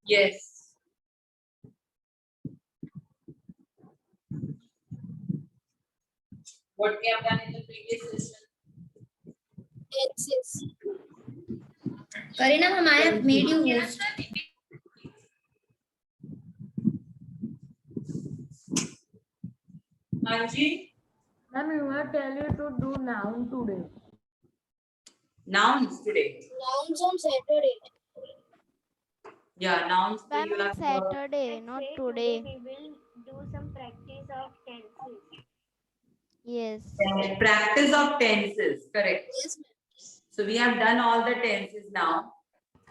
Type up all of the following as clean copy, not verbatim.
Yes. What we have done in the previous session? Tenses. Karina, I have made you host. Anji? Ma'am, you have tell you to do noun today. Nouns today. Nouns on Saturday. Yeah, nouns today Ma'am, you on have Saturday, not today. We will do some practice of tenses. Yes. practice of tenses. Correct. Yes, ma'am. So we have done all the tenses now.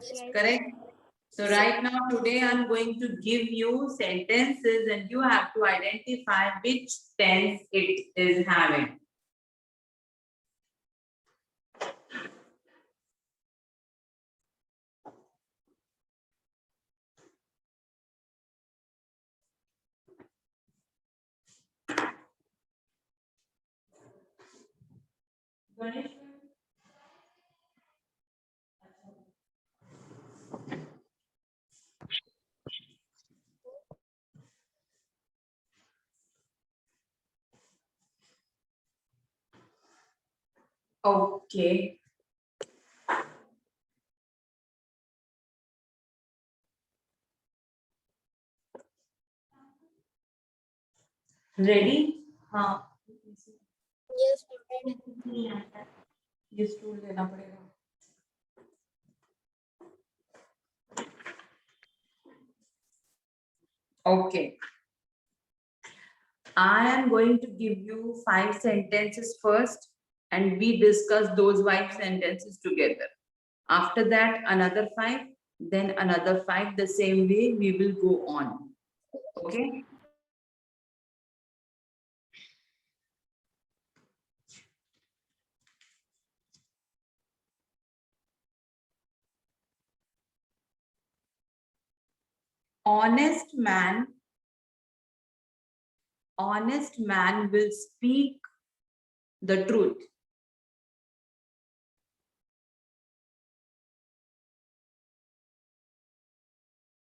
Yes. Correct. So right now today I'm going to give you sentences and you have to identify which tense it is having. Ganesh? Okay. Ready? हाँ. Yes, ma'am. ये stool लेना पड़ेगा. Okay. I am going to give you 5 sentences first and we discuss those 5 sentences together. After that, another 5, then another 5. The same way we will go on. Okay. Honest man will speak the truth.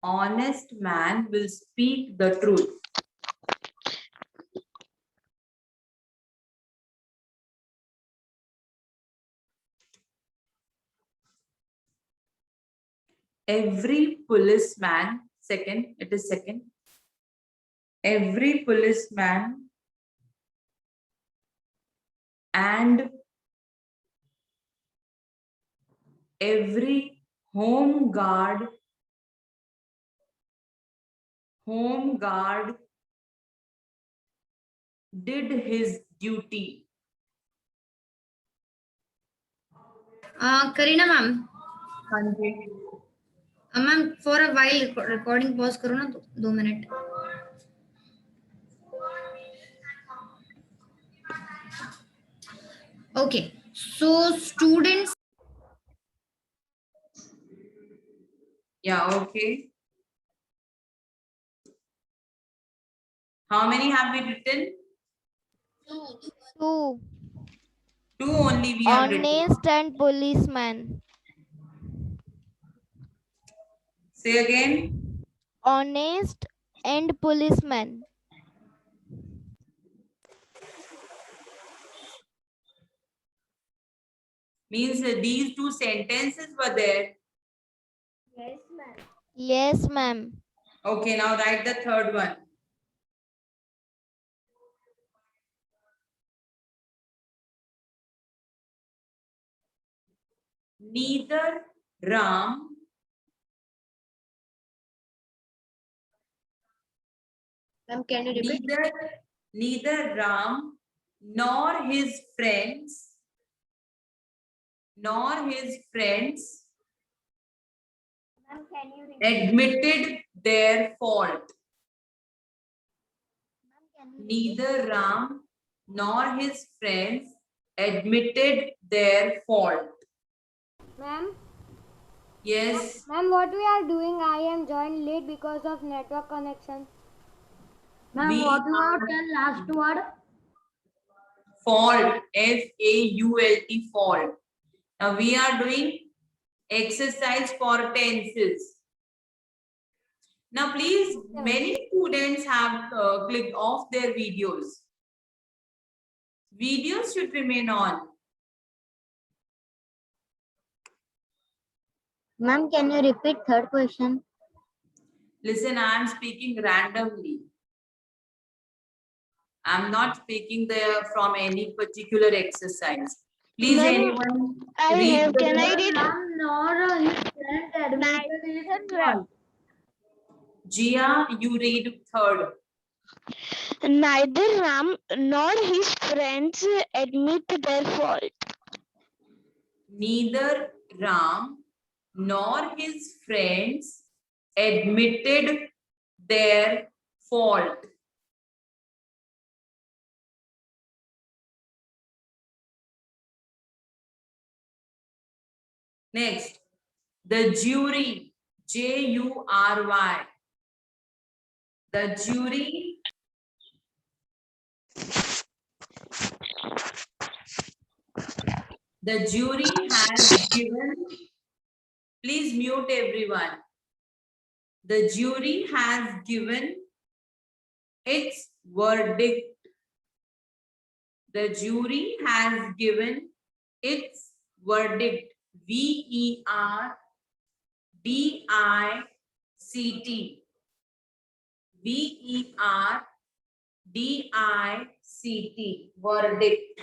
Honest man will speak the truth. Every policeman, second, it is second. Every policeman and every home guard did his duty. Karina ma'am. Sanjay. Ma'am, for a while recording pause करो ना 2 minute. Okay, so students. Yeah, okay. How many have we written? 2. 2 only we have written. Honest and policeman. Say again. Honest and policeman. Means these 2 sentences were there. Yes, ma'am. Yes, ma'am. Okay, now write the third one. Neither Ram Ma'am, can you repeat? neither Ram nor his friends Ma'am, can you repeat? admitted their fault. Ma'am, can you repeat? Neither Ram nor his friends admitted their fault. Ma'am, Yes. ma'am, what we are doing? I am joined late because of network connection. Ma'am, We what you are- have tell last word? Fault, F-A-U-L-T, fault. Now we are doing exercise for tenses. Now, please, many students have clicked off their videos. Videos should remain on. Ma'am, can you repeat third question? Listen, I am speaking randomly. I'm not speaking there from any particular exercise. Please, Ma'am, anyone I read have, the can I word? read? Ma'am, nor his friend admitted his fault. Gia, you read third. Neither Ram nor his friends admit their fault. Neither Ram nor his friends admitted their fault. Next, the jury, Jury. The jury has given, please mute everyone. The jury has given its verdict. The jury has given its verdict. VERDICT. VERDICT. Verdict.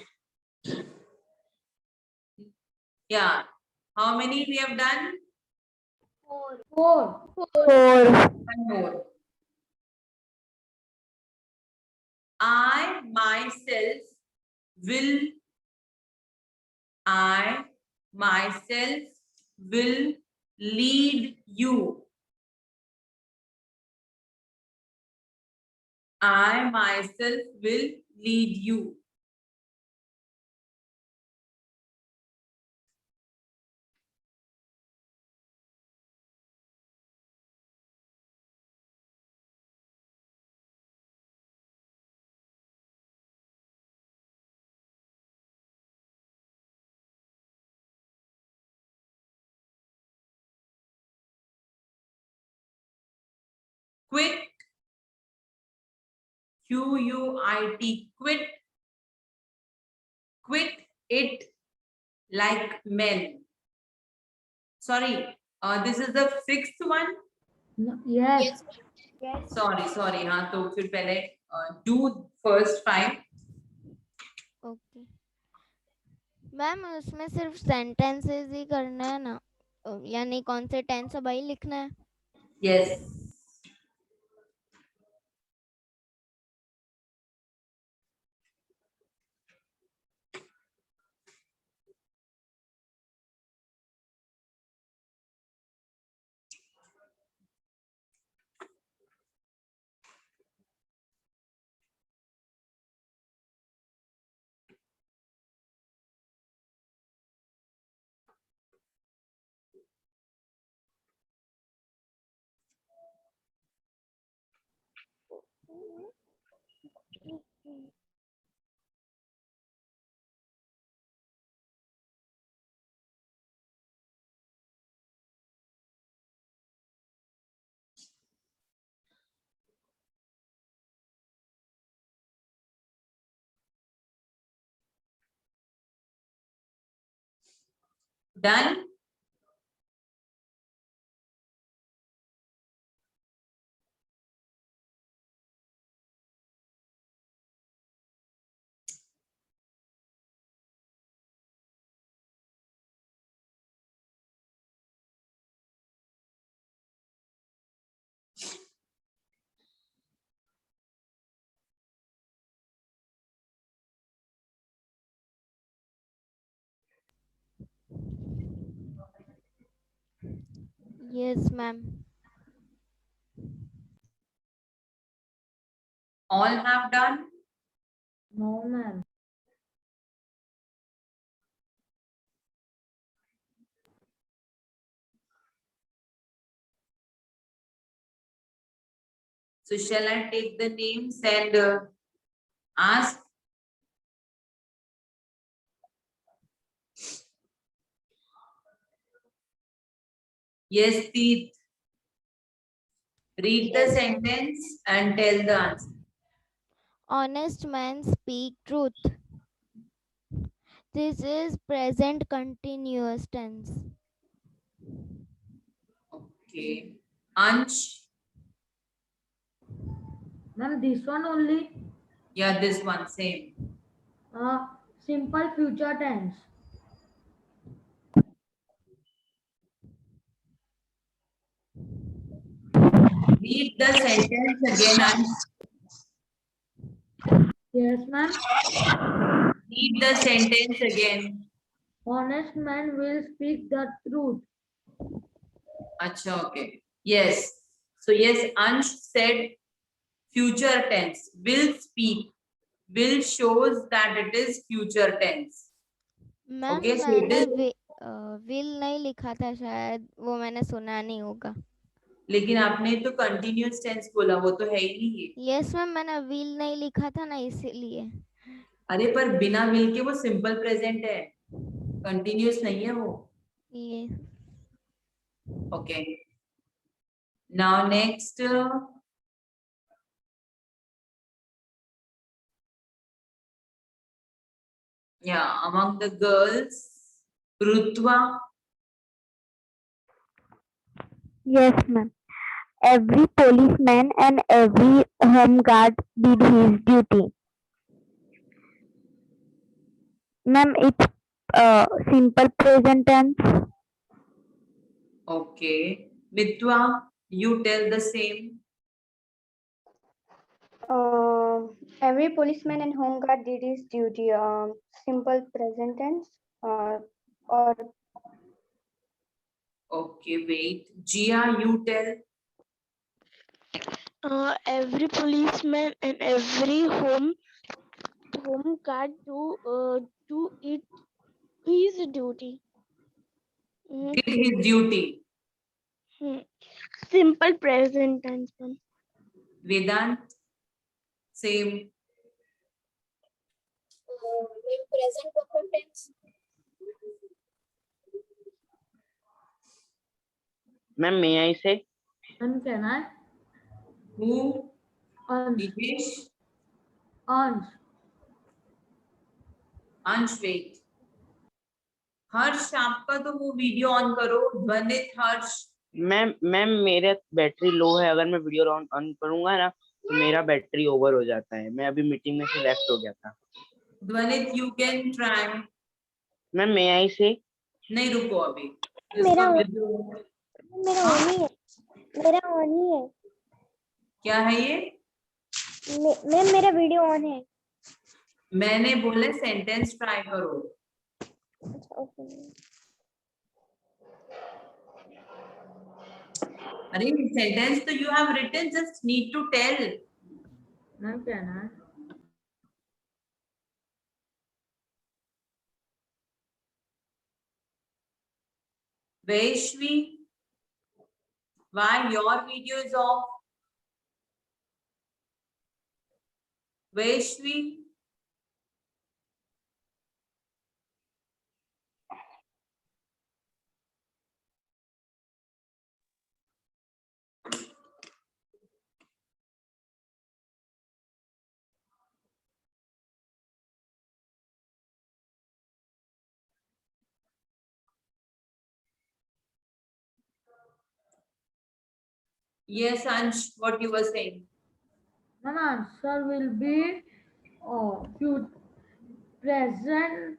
Yeah. How many we have done? 4. One more. I myself will lead you. I myself will lead you. Quit. QUIT. Quit. Quit it like men. Sorry, this is the sixth one. No, yes. Sorry हाँ तो फिर पहले do first 5. Okay ma'am उसमें सिर्फ sentences ही करना है ना यानी कौन से टेंस अब ही लिखना है Yes. Done. Yes ma'am All have done. No, ma'am. So shall I take the names and ask? Yes, Teeth. Read the sentence and tell the answer. Honest men speak truth. This is present continuous tense. Okay. Ansh, Ma'am, this one only. yeah, this one, same. Simple future tense. Read the sentence again, Ansh. Yes, ma'am. Read the sentence again. Honest man will speak the truth. Acha, okay. Yes. So yes, Ansh said future tense. Will speak. Will shows that it is future tense. Ma'am Okay, so it मैंने is. Will नहीं लिखा था, शायद वो मैंने सुना नहीं होगा. लेकिन आपने तो कंटिन्यूअस टेंस बोला, वो तो है ही नहीं ये. यस मैम, मैंने विल नहीं लिखा था ना, इसीलिए. अरे पर बिना विल के वो सिंपल प्रेजेंट है, कंटिन्यूअस नहीं है वो. ये Okay. Now next. Yeah, among the girls, Rutva. Yes, ma'am. Every policeman and every home guard did his duty. Ma'am, it's simple present tense. Okay. Mitwa, you tell the same. Every policeman and home guard did his duty. Simple present tense. Or Okay, wait. Gia, you tell. Every policeman and every home guard do it his duty. Did his duty. Simple present tense. Ma'am. Vedant, same. Present perfect tense. Ma'am, may I say? Ma'am, can I? Who? Ansh. Dinesh? Ansh. अंश wait. हर्ष आपका तो वो video on करो. ध्वनित, हर्ष. Ma'am मेरा battery low है, अगर मैं video on करूंगा ना तो मेरा बैटरी ओवर हो जाता है. मैं अभी मीटिंग में से लेफ्ट हो गया था. ध्वनित, यू कैन ट्राई. मैम मे आई से? नहीं, रुको अभी. मेरा हाँ? ऑन ही है. मेरा ऑन ही है. क्या है ये? मैम मेरा वीडियो ऑन है. मैंने बोले सेंटेंस ट्राई करो. अरे सेंटेंस तो you have written, just need to tell. Ma'am, can I? Vaishvi, why your video is off? Vaishvi. Yes, Ansh, what you were saying. Ma'am, answer will be present.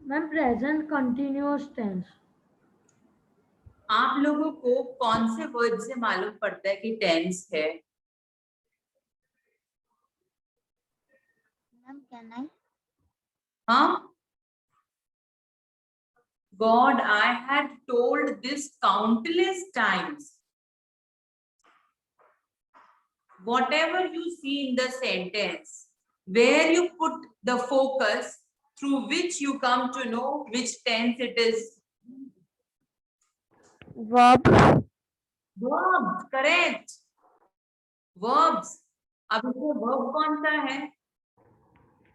Ma'am, present continuous tense. आप लोगों को कौन से word से मालूम पड़ता है कि टेंस है? Ma'am, can I? हाँ? God, I had told this countless times. Whatever you see in the sentence, where you put the focus, through which you come to know which tense it is. Verb. Verbs, correct. Verbs. अब इसमें verb कौन सा है?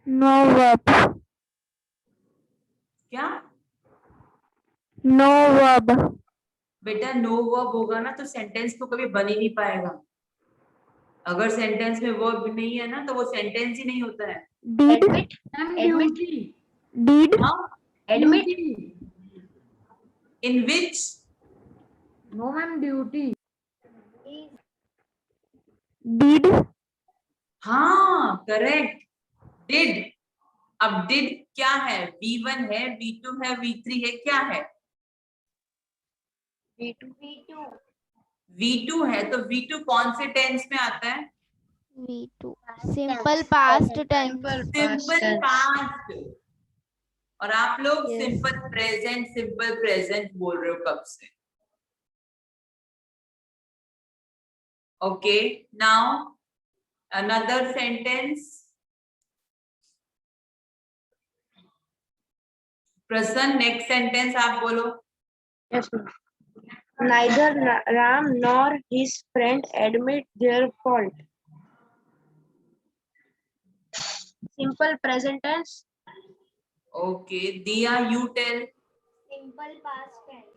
No verb. क्या? No verb. बेटा no verb होगा ना तो सेंटेंस तो कभी बन ही नहीं पाएगा। अगर सेंटेंस में वर्ब नहीं है ना तो वो सेंटेंस ही नहीं होता है। Did, Ma'am, Admit. duty. did, Admit. Duty. In which? No, ma'am, duty. did, हाँ करेक्ट, डिड। अब डिड क्या है? V1 है, V2 है, V3 है, क्या है? V2 है। तो V2 कौन से टेंस में आता है? V2 simple past tense. Simple past. और आप लोग Yes. सिंपल प्रेजेंट बोल रहे हो कब से? Okay, now another sentence. प्रसन्न, नेक्स्ट सेंटेंस आप बोलो। Yes, ma'am. Neither Ram nor his friend admit their fault. Simple present tense. Okay, दिया you tell. Simple past tense.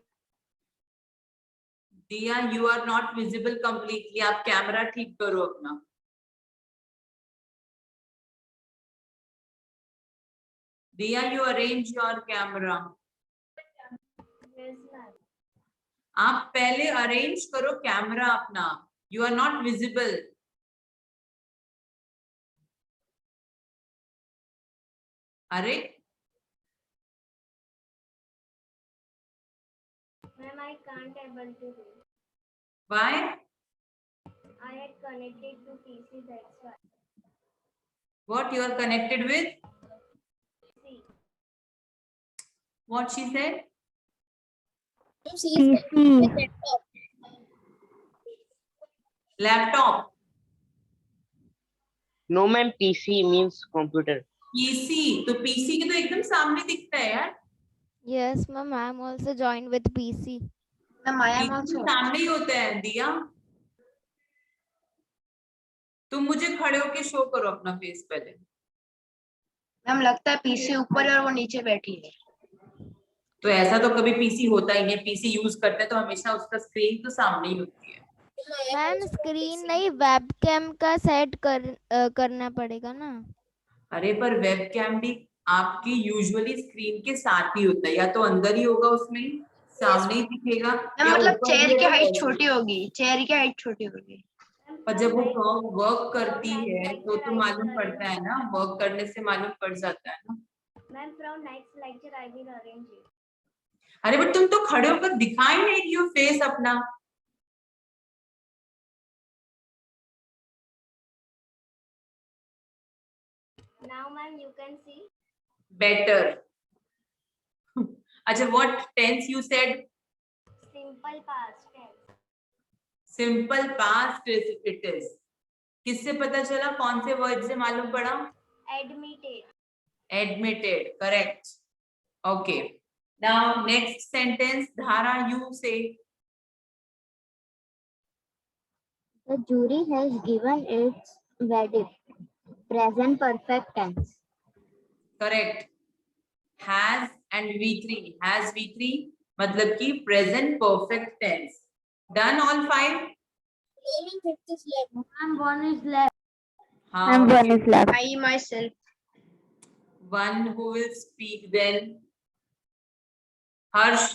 Diya you are not visible completely, आप कैमरा ठीक करो अपना। Diya you arrange your camera. Yes, ma'am. आप पहले arrange करो camera अपना, you are not visible. अरे Ma'am, I can't able to do. Why? I had connected to PC, that's why. What you are connected with? See. What she said? PC, Laptop, No, ma'am. PC means computer. PC। तो PC के तो एकदम सामने दिखता है यार। Yes, ma'am. I am also joined with PC. Ma'am, I am PC also. के सामने ही होता है दिया। तुम मुझे खड़े होके शो करो अपना फेस पहले। मैम लगता है पीसी ऊपर है और वो नीचे बैठी है। तो ऐसा तो कभी पीसी होता ही नहीं, पीसी यूज करते हैं तो हमेशा उसका स्क्रीन तो सामने ही होती है। मैम स्क्रीन नहीं, वेबकैम का सेट करना पड़ेगा ना। अरे पर वेबकैम भी आपकी यूजुअली स्क्रीन के साथ ही होता है, या तो अंदर ही होगा उसमें सामने ही दिखेगा, मैम या मतलब ऊपर चेयर भी की है तो हाइट ऐसे। छोटी होगी, चेयर की हाइट छोटी होगी। पर जब वो वर्क करती है तो मालूम पड़ता है ना, वर्क करने से मालूम पड़ जाता है ना। Ma'am, from next lecture I will arrange it. अरे बट तुम तो खड़े होकर दिखाई नहीं क्यों फेस अपना? Now, ma'am, you can see. Better. अच्छा, what tense you said? Simple past tense. Simple past it is. किससे पता चला? कौन से वर्ड से मालूम पड़ा? Admitted. Admitted, correct. Okay, now next sentence धारा यू से। The jury has given its verdict. Present perfect tense. Correct. Has and V3, has V3 मतलब कि present perfect tense. Done all 5? Ma'am, one is left. हाँ, And one is left. I myself. one who will speak then? Harsh.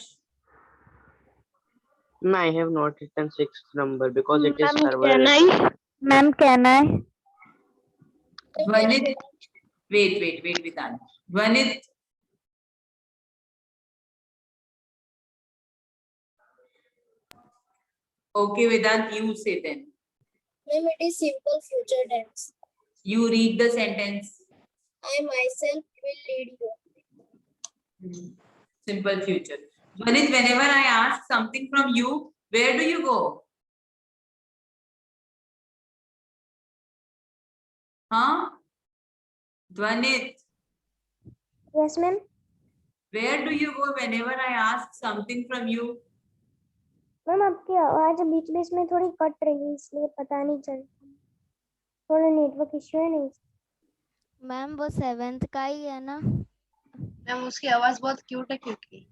No, I have not written sixth number because it is Ma'am, server. can I? Ma'am, can I? Dvanit. Wait, Vedant. Dvanit. Okay, Vedant, you say then. Ma'am, it is simple future tense. You read the sentence. I myself will lead you. Simple future. Dvanit, whenever I ask something from you, where do you go? Huh? Dvanit, Yes, ma'am. where do you go whenever I ask something from you? Ma'am आपकी आवाज बीच बीच में थोड़ी cut रही है इसलिए पता नहीं चल रहा, थोड़ा नेटवर्क इश्यू है नहीं। मैम वो 7th का ही है ना, मैम उसकी आवाज बहुत क्यूट है, क्यूट की।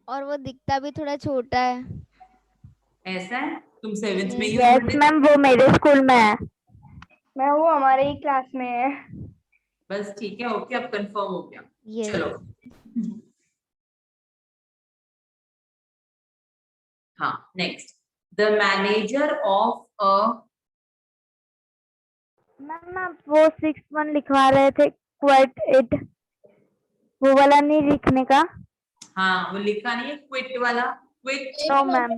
और वो दिखता भी थोड़ा छोटा है। ऐसा है? तुम 7th में ही हो यस पंडित? मैम, वो मेरे स्कूल में है। मैं वो हमारे ही क्लास में है। बस ठीक है, ओके, अब कंफर्म हो गया। यस चलो। हाँ, next, the manager of a, ma'am आप वो 6th 1 लिखवा रहे थे, क्विट इट, वो वाला नहीं लिखने का? हाँ वो लिखा नहीं है क्विट वाला, quit. No ma'am.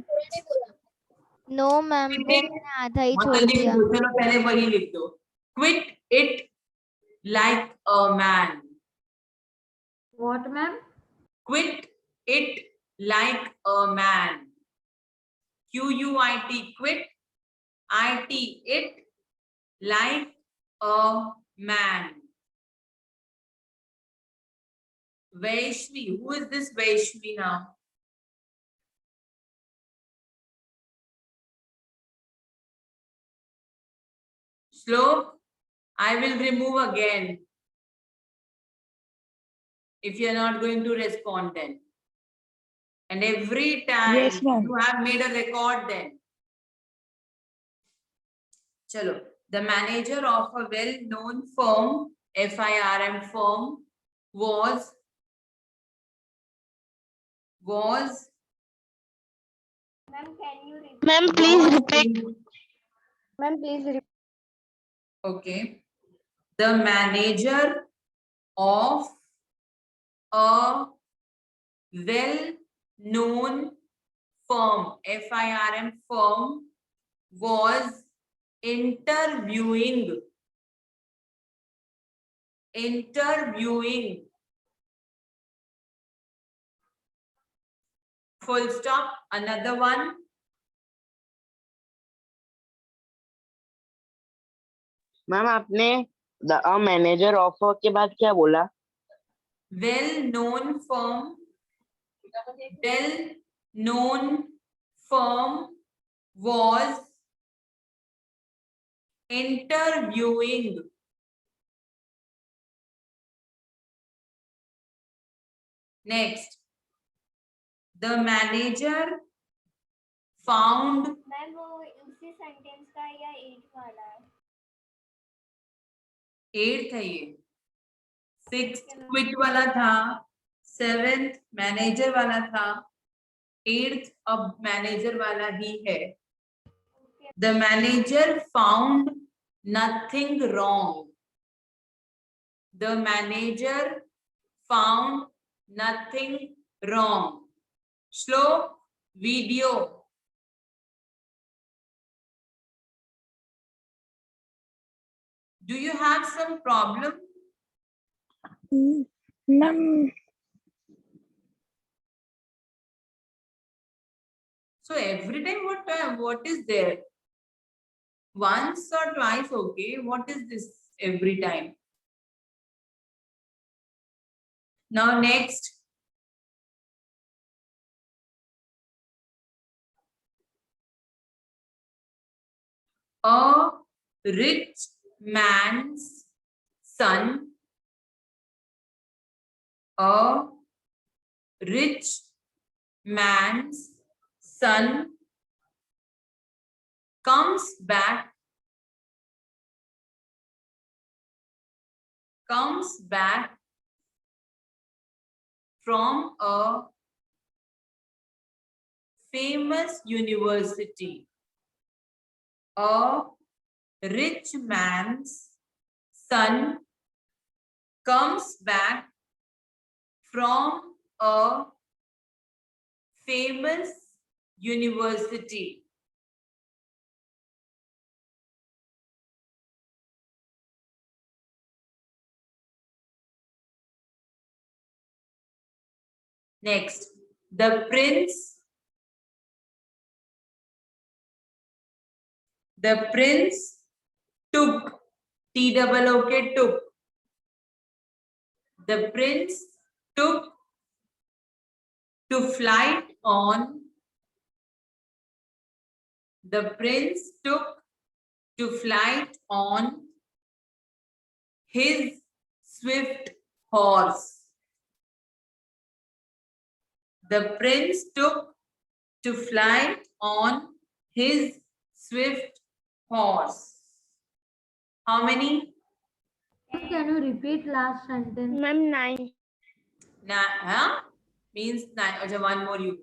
No ma'am, वो मैंने आधा ही छोड़ लिख दिया। दो, चलो पहले वही लिख दो, quit it like a man, What, ma'am? quit it like a man, QUIT, quit, IT, it, like a man. Vaishvi, who is this Vaishvi now? Shlok, I will remove again if you are not going to respond then. And every time Yes, ma'am. you have made a record then. Chalo, the manager of a well-known firm, FIRM firm, was Ma'am, please repeat. Ma'am, please repeat. Okay. The manager of a well-known firm, FIRM firm, was interviewing full stop. Another one. Ma'am आपने the manager of के बाद क्या बोला? Well-known firm was interviewing next. The manager found ma'am वो उसी sentence का या 8 वाला है? 8th है ये, 6th क्विट वाला था, 7th मैनेजर वाला था, 8th अब मैनेजर वाला ही है। The manager found nothing wrong. The manager found nothing wrong. Shlok, video. Do you have some problem? Ma'am, So every time what is there? Once or twice, okay. What is this every time? Now next. A rich man's son. A rich man's son comes back from a famous university. A rich man's son comes back from a famous university. Next, the prince took, T-double-O-K, took. The prince took to flight on. The prince took to flight on his swift horse. The prince took to flight on his swift horse. How many? Can you repeat last sentence? Ma'am, 9. Huh? Means 9. Okay, one more you.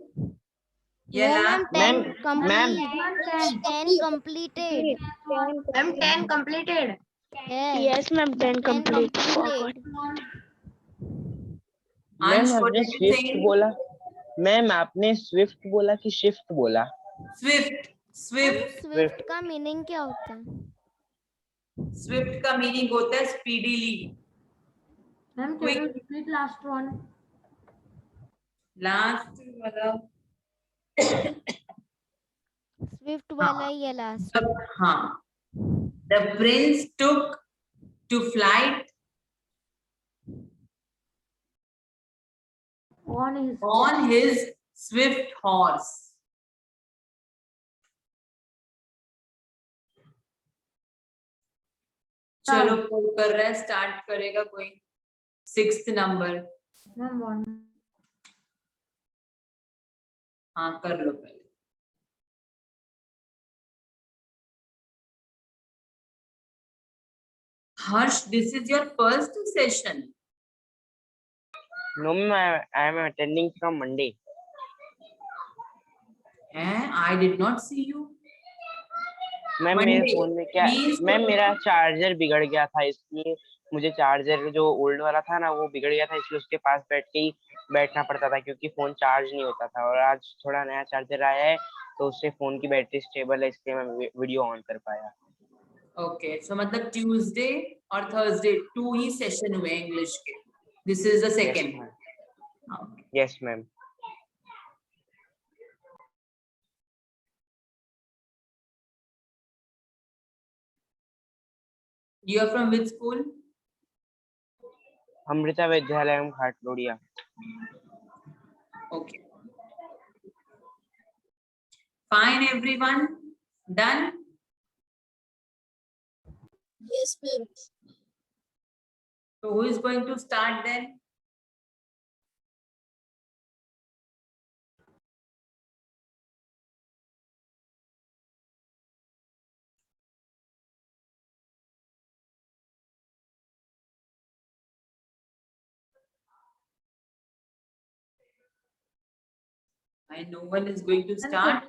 Yeah, No, ma'am, last 10 Ma'am, complete. 10 completed. Ma'am, 10 completed. Yes, Yes, ma'am, 10 10 complete. completed. Ma'am Ansh, what आपने did you Swift say? बोला, ma'am आपने Swift बोला कि shift बोला? Swift. Ma'am Swift. Swift का meaning क्या होता है? Swift का मीनिंग होता है speedily. Ma'am, can you repeat last one? Last मतलब स्विफ्ट वाला ही है लास्ट. हाँ. The prince took to flight on his swift horse. चलो पुल कर रहा है, स्टार्ट करेगा कोई? 6th number. Ma'am, one. हाँ कर लो पहले. Harsh, this is your first session. No, ma'am, I am attending from Monday. I did not see you. Ma'am मेरे Monday. फोन में क्या, Means मैम मेरा चार्जर बिगड़ गया था, इसलिए मुझे चार्जर जो ओल्ड वाला था ना वो बिगड़ गया था, इसलिए उसके पास बैठ के ही बैठना पड़ता था क्योंकि फोन चार्ज नहीं होता था। और आज थोड़ा नया चार्जर आया है तो उससे फोन की बैटरी स्टेबल है, इसलिए मैं वीडियो ऑन कर पाया। ओके, सो मतलब ट्यूसडे और थर्सडे 2 ही सेशन हुए इंग्लिश के. This is the second. Yes ma'am. You are from which school? Amrita विद्यालय Ghatlodia. Okay. Fine, everyone. Done? Yes, ma'am. So who is going to start then? And no one is going to start.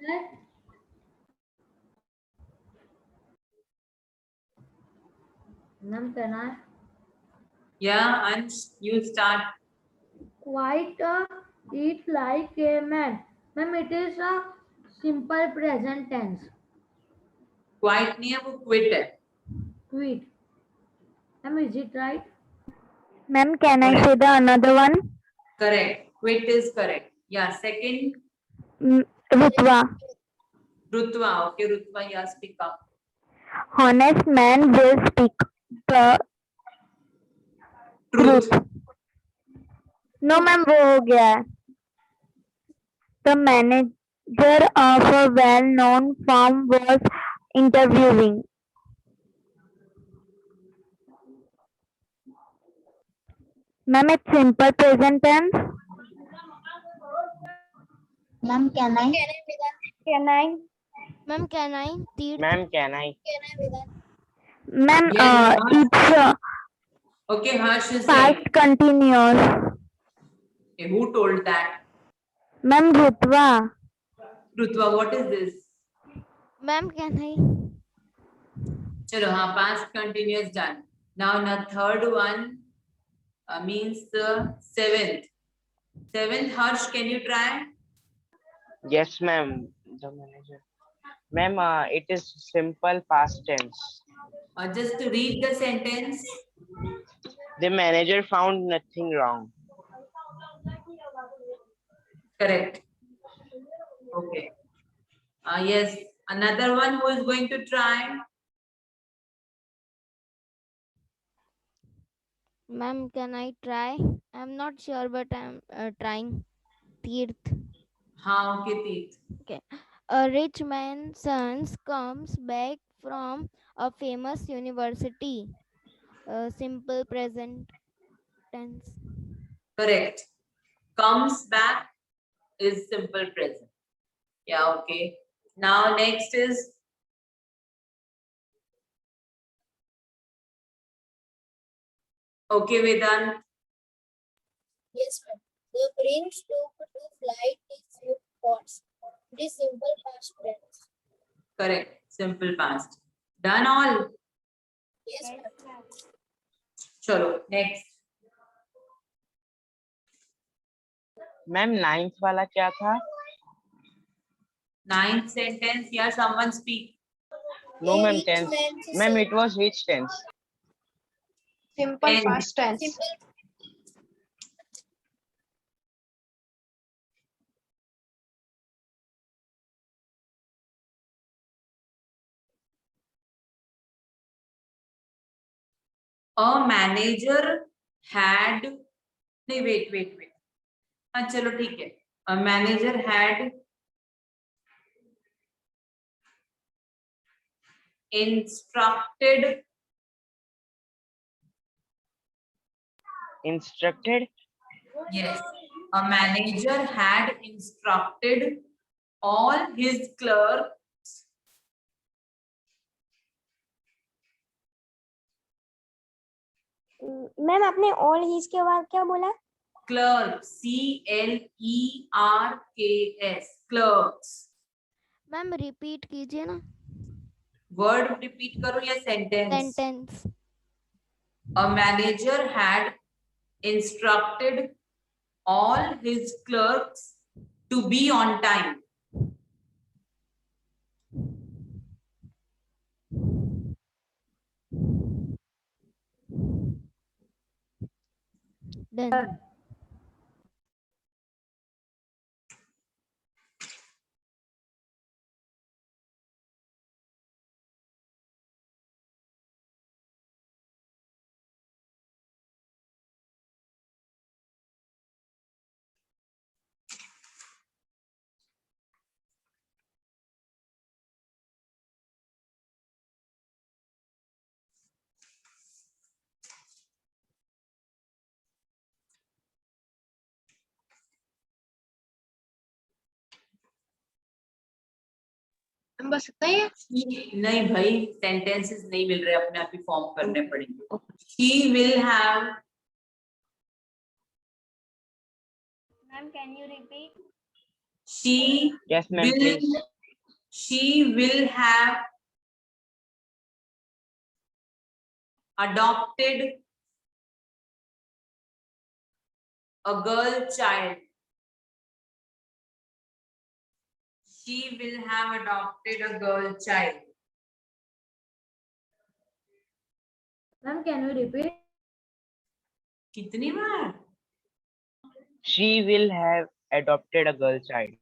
Ma'am, can I? Yeah, Ansh, you start. Quite eat like a man. Ma'am, it is a simple present tense. Quite नहीं है, वो quit है. Quit. Ma'am, is it right? Ma'am, can I say the another one? Correct. Quit is correct. Yeah, second. Rutva. Rutva. Okay, Rutva, yeah, speak up. Honest man will speak the Truth. truth. No, ma'am, वो हो गया है. The manager of a well-known firm was interviewing. Ma'am, it's simple present tense. Ma'am, can I? Can I? Ma'am can I? Tirth. Ma'am can I? Ma'am, Yes, it's Okay, Harsh is saying. past continuous. Okay, who told that? Ma'am, Rutva. Rutva, what is this? Ma'am can I? Chalo, past continuous done. Now, the third one means the seventh. Seventh, Harsh, can you try? Yes, ma'am. The manager. Ma'am, it is simple past tense. Just to read the sentence. The manager found nothing wrong. Correct. Okay. Yes, another one who is going to try. Ma'am can I try? I am not sure but I am trying. तीर्थ. हाँ, okay, Teeth. Okay. A rich man's son comes back from a famous university. Simple present tense. Correct. Comes back is simple present. Yeah, okay. Now next is okay, Vedant. Yes, ma'am. The prince took to flight his swift thoughts. It is simple past tense. Correct. Simple past. Done all. Yes, ma'am. Chalo, next. Ma'am 9th वाला क्या था? 9th sentence. Yeah, someone speak. No, A ma'am, rich 10th. man's Ma'am, son. it was which tense? Simple And past tense. Simple. a manager had. नहीं, wait. हाँ, चलो ठीक है. A manager had instructed Yes, a manager had instructed all his clerks ma'am आपने all his के बाद क्या बोला? clerks CLERKS clerks. Ma'am repeat कीजिए ना. Word repeat करो या sentence? Sentence. A manager had instructed all his clerks to be on time. Done. हम बस इतना ही है? नहीं भाई, sentences नहीं मिल रहे, अपने आप ही फॉर्म करने पड़ेंगे. She will have. Ma'am can you repeat? She Yes, ma'am, will. please. She will have adopted a girl child. She will have adopted a girl child. Ma'am can you repeat? कितनी बार? She will have adopted a girl child.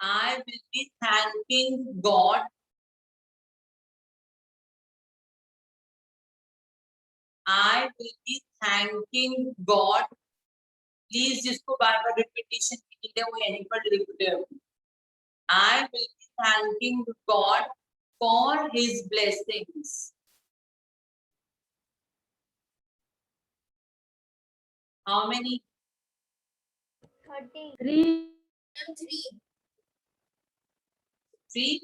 I will be thanking God. I will be thanking God. Please जिसको बार बार repetition की need है वो यहीं पर लिख दे. I will be thanking God for His blessings. How many? 30. 3. Ma'am, 3. 3.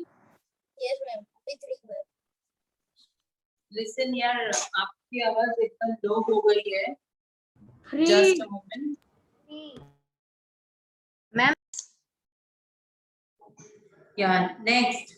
Yes, ma'am. 3 ma'am. Listen यार, आपकी आवाज एकदम लो हो गई है. 3. Just a moment. 3. Ma'am Yeah, next.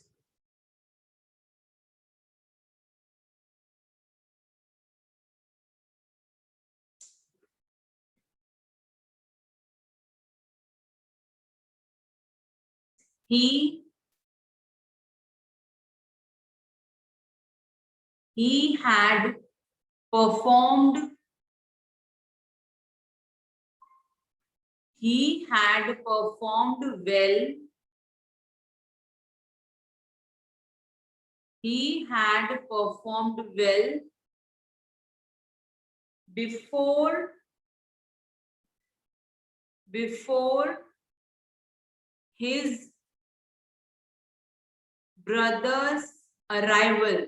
He had performed He had performed well. He had performed well before his brother's arrival.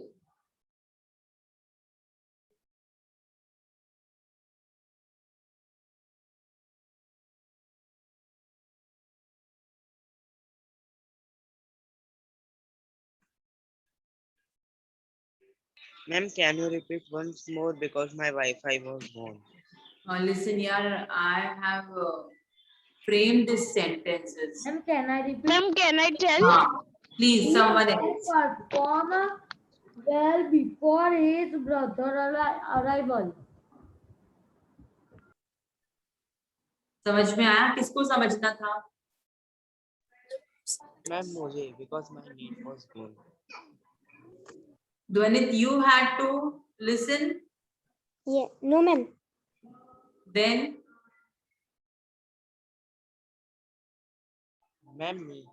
Ma'am, can you repeat once more because my Wi-Fi was gone? Listen here, I have framed these sentences. Ma'am, can I repeat? Ma'am, can I tell? Please, someone He else. performed well before his brother arrival. समझ में आया? किसको समझना था? Ma'am, मुझे because my net was gone. Dwanit, you had to listen. Yeah. No, ma'am. Then Ma'am, me.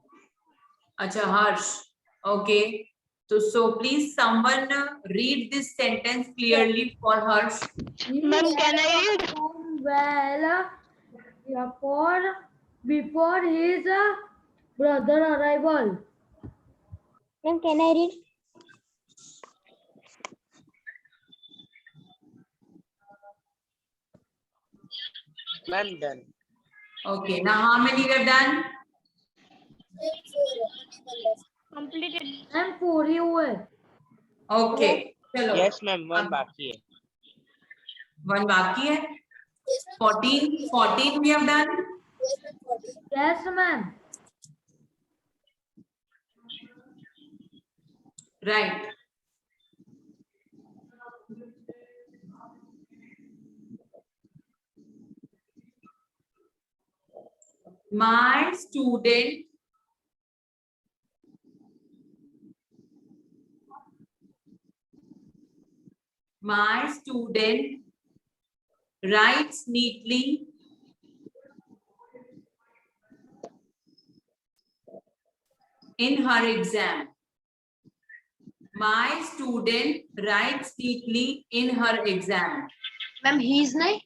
Acha, Harsh. Okay. So please someone read this sentence clearly for Harsh. Ma'am, can I read? Performed well before his brother arrival. Ma'am, can I read? Ma'am, done. Okay. Now how many we have done? Completed. I'm पूरी हुए. Okay. चलो. Yes, ma'am. One अब बाकी है. one बाकी है. 14 we have done. Yes, ma'am. Right. My student writes neatly in her exam. My student writes neatly in her exam. Ma'am, he's नहीं.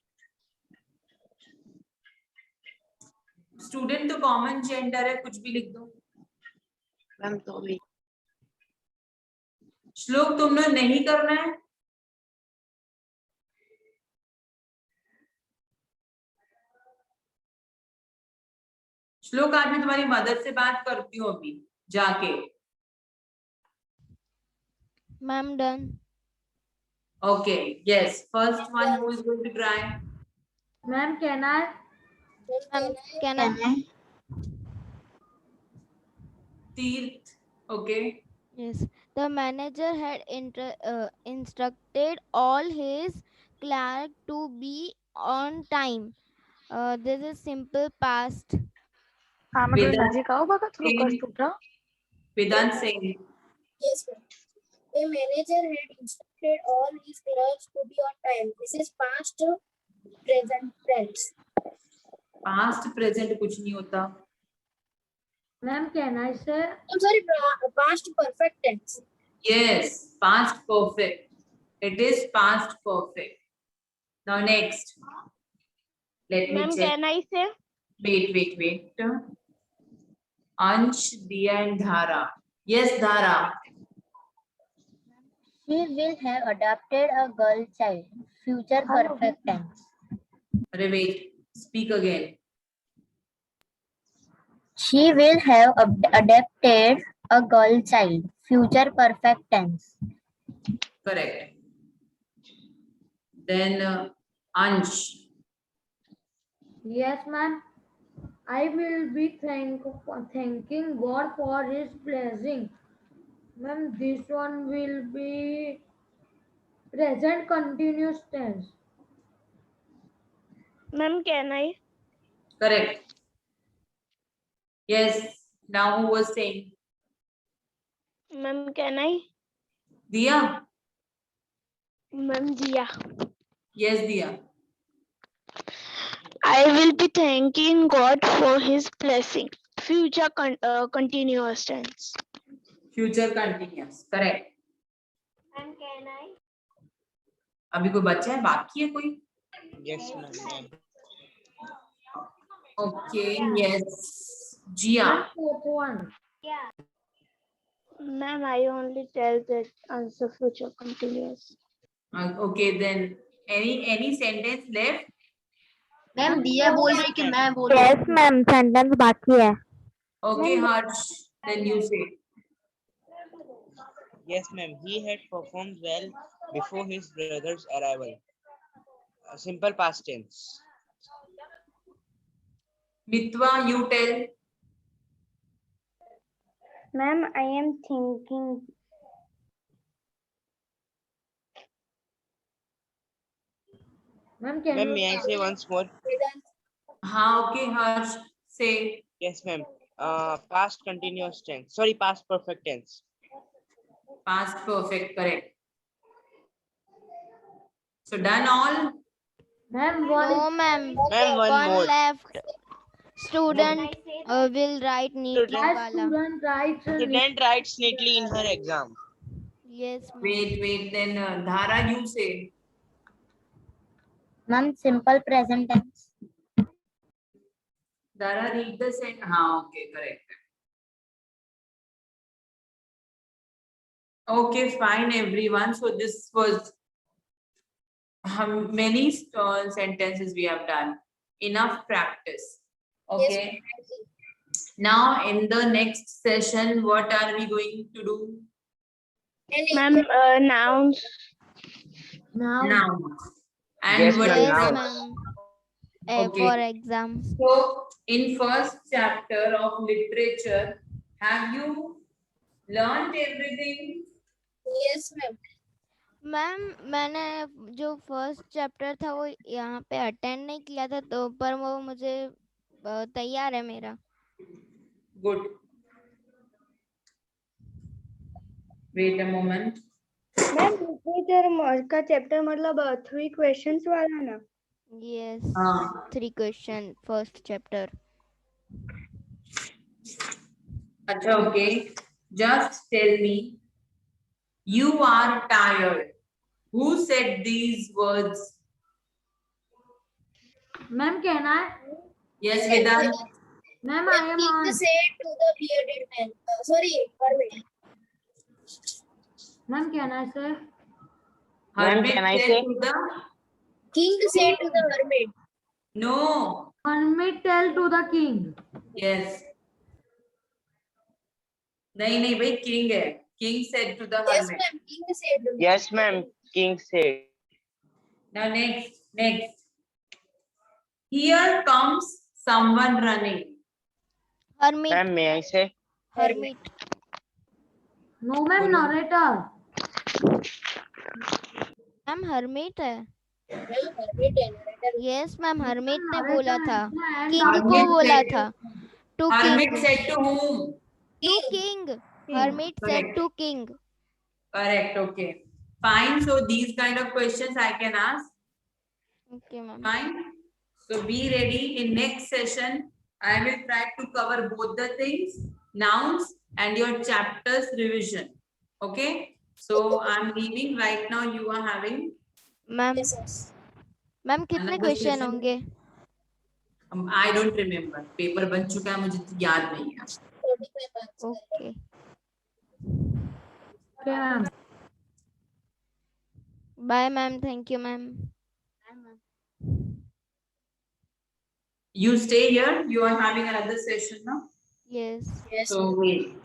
Student तो कॉमन जेंडर है, कुछ भी लिख दो. Ma'am, तो भी. श्लोक तुमने नहीं करना है. श्लोक आज मैं तुम्हारी मदर से बात करती हूँ अभी जाके. Ma'am, done. Okay. Yes. First one who is going to try? Ma'am, can I? Ma'am, can I? Teerth. Okay. Yes. The manager had instructed all his clerk to be on time. This is simple past. Vedant Singh. Yes, ma'am. The manager had instructed all his clerks to be on time. This is past present tense. Past present कुछ नहीं होता. Ma'am, can I say? I'm sorry, past perfect tense. Yes, past perfect. It is past perfect. Now next. Let me Ma'am, check. can I say? Wait. Ansh, Diya and Dhara. Yes, Dhara. She will have adopted a girl child. Future perfect tense. Arey wait. Speak again. She will have adopted a girl child. Future perfect tense. Correct. Then Ansh. Yes, ma'am. I will be thanking God for his blessing. Ma'am, this one will be present continuous tense. Ma'am, can I? Correct. Yes. Now who was saying? Ma'am, can I? Diya. Ma'am, Diya. Yes, Diya. I will be thanking God for His blessing. Future continuous tense. Future continuous. Correct. अभी कोई बच्चा है, बाकी है कोई? Yes, ma'am. Okay, yes. Jia. Fourth one. Ma'am, I only tell that answer future continuous. Okay, then any sentence left? Ma'am दिया बोल रही कि मैं बोल Yes, ma'am. Sentence बाकी है. Okay, Harsh. Then you say. Yes, ma'am. He had performed well before his brother's arrival. Simple past tense. Mitwa, you tell. Ma'am, I am thinking. Ma'am, can Ma'am, you may I say once more? हाँ, okay, Harsh. Say. Yes, ma'am. Past continuous tense. Sorry, past perfect tense. Past perfect, correct. So done all? Ma'am, one No, is ma'am. Ma'am, one more. left. Student will write neatly. Student- as Wala. student writes Student writes neatly in her exam. Yes, ma'am. Wait. Then Dhara, you say. Ma'am, simple present tense. Dhara, read the sentence. हाँ, okay, correct. Okay, fine, everyone. So this was many sentences we have done. Enough practice. Okay. Now in the next session, what are we going to do? Ma'am, nouns. now. Nouns. And Yes, what ma'am, is Yes, nouns. ma'am. Okay. For exams. So in first chapter of literature, have you learned everything? Yes, ma'am. Ma'am मैंने जो first chapter था वो यहाँ पे attend नहीं किया था तो पर वो मुझे तैयार है मेरा. Good. Wait a moment. Ma'am, literature का chapter मतलब 3 questions वाला ना? Yes. हाँ. 3 question first chapter. अच्छा, okay. Just tell me, you are tired. Who said these words? Ma'am, can I? Yes, Vedant. Ma'am, I am on. King said to the bearded man. Sorry, hermit. Ma'am, can I say? Ma'am, Hermit can I said say? to the. King said to the hermit. No. Hermit tell to the king. Yes. नहीं भाई, king है. King said to the Yes, hermit. ma'am. King said to the Yes, ma'am. King said. Now next. Here comes someone running. Hermit. Ma'am, may I say? Hermit. No, ma'am, narrator. Ma'am hermit है. Ma'am, hermit and narrator. Yes ma'am hermit ने बोला था. And King Hermit को बोला said- था. To Hermit king. said to whom? To king. Hermit said Correct. to king. Correct. Okay. Fine. So these kind of questions I can ask. Okay ma'am. Fine. So be ready. In next session, I will try to cover both the things, nouns and your chapters revision. Okay. So I'm leaving right now. You are having. Ma'am Yes, yes. Ma'am कितने Another question session? होंगे? I don't remember. Paper बन चुका है, मुझे याद नहीं है. 45 marks. Okay. Okay, ma'am. Bye ma'am. Thank you ma'am. You stay here. You are having another session now. Yes. Yes. So wait.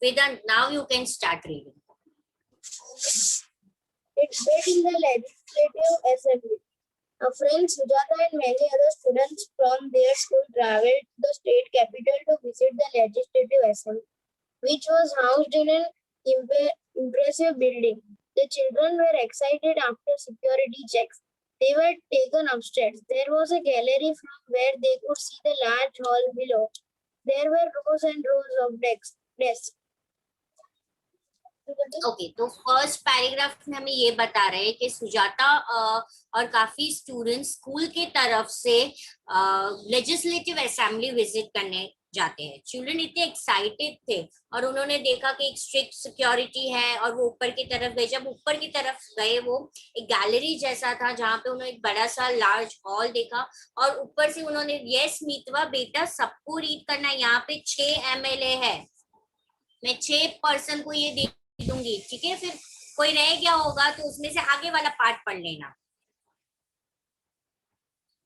Vedant, now you can start reading. It met in the Legislative Assembly. A friend Sujata and many other students from their school traveled to the state capital to visit the Legislative Assembly, which was housed in an impressive building. The children were excited after security checks. They were taken upstairs. There was a gallery from where they could see the large hall below. There were rows and rows of desks. Okay तो first paragraph में हमें ये बता रहे हैं कि सुजाता और काफी स्टूडेंट्स स्कूल के तरफ से लेजिस्लेटिव असेंबली विजिट करने जाते हैं. चिल्ड्रन इतने एक्साइटेड थे और उन्होंने देखा कि एक स्ट्रिक्ट सिक्योरिटी है और वो ऊपर की तरफ गए. जब ऊपर की तरफ गए वो एक गैलरी जैसा था जहाँ पे उन्होंने एक बड़ा सा लार्ज हॉल देखा और ऊपर से उन्होंने यस मीतवा बेटा सबको रीड करना है. यहाँ पे 6 MLA है. मैं 6 पर्सन को ये दे दूंगी. ठीक है, फिर कोई रह गया होगा तो उसमें से आगे वाला पार्ट पढ़ लेना.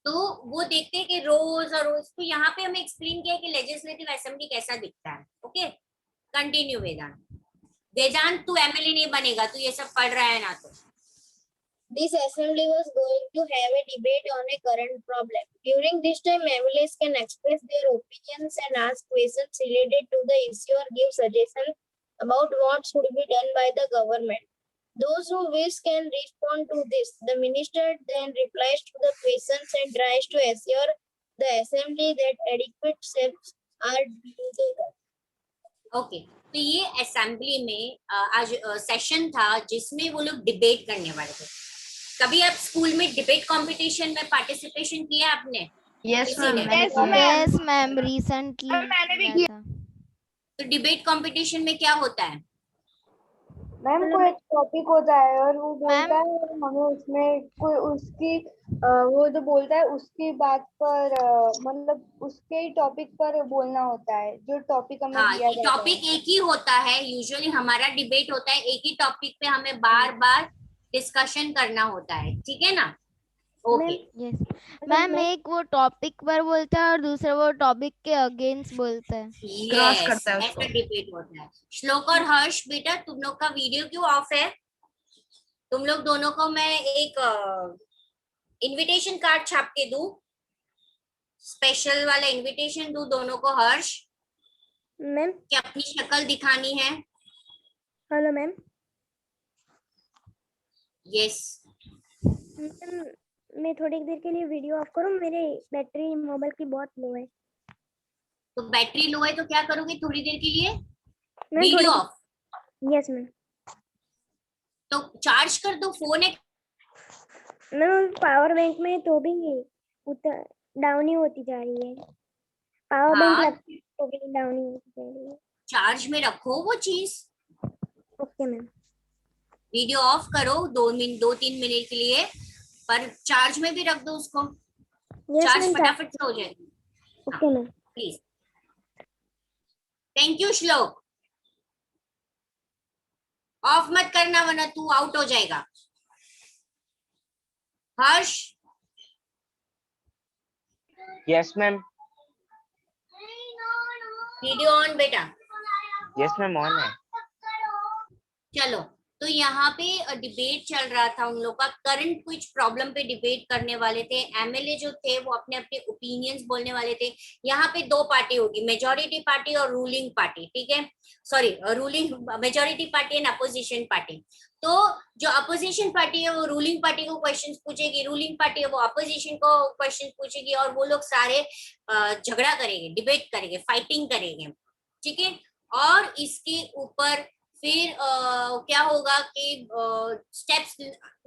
तो वो देखते हैं कि रोज और रोज. तो यहाँ पे हमें एक्सप्लेन किया कि लेजिस्लेटिव असेंबली कैसा दिखता है. ओके, कंटिन्यू वेदांत. वेदांत तू MLA नहीं बनेगा, तू ये सब पढ़ रहा है ना. तो This assembly was going to have a debate on a current problem. During this time, MLAs can express their opinions and ask questions related to the issue or give suggestions about what should be done by the government. Those who wish can respond to this. The minister then replies to the questions and tries to assure the assembly that adequate steps are being taken. Okay, तो ये assembly में आज session था जिसमें वो लोग debate करने वाले थे. कभी आप स्कूल में डिबेट कंपटीशन में पार्टिसिपेशन किया आपने? यस किसी ने? मैम. यस मैम, रिसेंटली मैंने भी किया था. तो डिबेट कंपटीशन में क्या होता है? मैम कोई टॉपिक होता है और वो बोलता है और हमें उसमें कोई उसकी वो जो बोलता है उसकी बात पर मतलब उसके टॉपिक पर बोलना होता है जो टॉपिक हमें हाँ, दिया ये जाता है. टॉपिक एक ही होता है. यूजुअली हमारा डिबेट होता है एक ही टॉपिक पे हमें बार बार डिस्कशन करना होता है. ठीक है ना? ओके. यस मैम, एक वो टॉपिक पर बोलता है और दूसरा वो टॉपिक के अगेंस्ट बोलता है. यस, ऐसा डिबेट होता है. श्लोक और हर्ष बेटा, तुम लोग का वीडियो क्यों ऑफ है? तुम लोग दोनों को मैं एक इनविटेशन कार्ड छाप के दूं, स्पेशल वाला इनविटेशन दूं दोनों को. हर्ष मैम, कि अपनी शक्ल दिखानी है. Hello ma'am. यस, मैम, मैं थोड़ी देर के लिए वीडियो ऑफ करूं, मेरे बैटरी मोबाइल की बहुत लो है. तो बैटरी लो है तो क्या करोगे थोड़ी देर के लिए? Ma'am, video of. Yes ma'am. तो चार्ज कर दो फोन है. मैम, पावर बैंक में तो भी उतर डाउन ही होती जा रही है. पावर बैंक हाँ, लगती है तो भी डाउन ही होती जा रही है. चार्ज में रखो वो चीज. Okay ma'am. वीडियो ऑफ करो 2-3 मिनट के लिए, पर चार्ज में भी रख दो उसको. Yes charge ma'am. फटाफट से हो जाए. Okay ma'am. Please. Thank you श्लोक. ऑफ मत करना वरना तू आउट हो जाएगा. हर्ष यस मैम. वीडियो ऑन बेटा. यस मैम, ऑन है. चलो, तो यहाँ पे डिबेट चल रहा था उन लोग का. करंट कुछ प्रॉब्लम पे डिबेट करने वाले थे. MLA जो थे वो अपने अपने ओपिनियंस बोलने वाले थे. यहाँ पे 2 पार्टी होगी, मेजॉरिटी पार्टी और रूलिंग पार्टी. ठीक है, sorry, ruling majority party and opposition party. तो जो अपोजिशन पार्टी है वो रूलिंग पार्टी को क्वेश्चंस पूछेगी, रूलिंग पार्टी है वो अपोजिशन को क्वेश्चन पूछेगी और वो लोग सारे झगड़ा करेंगे, डिबेट करेंगे, फाइटिंग करेंगे. ठीक है, और इसके ऊपर फिर क्या होगा कि स्टेप्स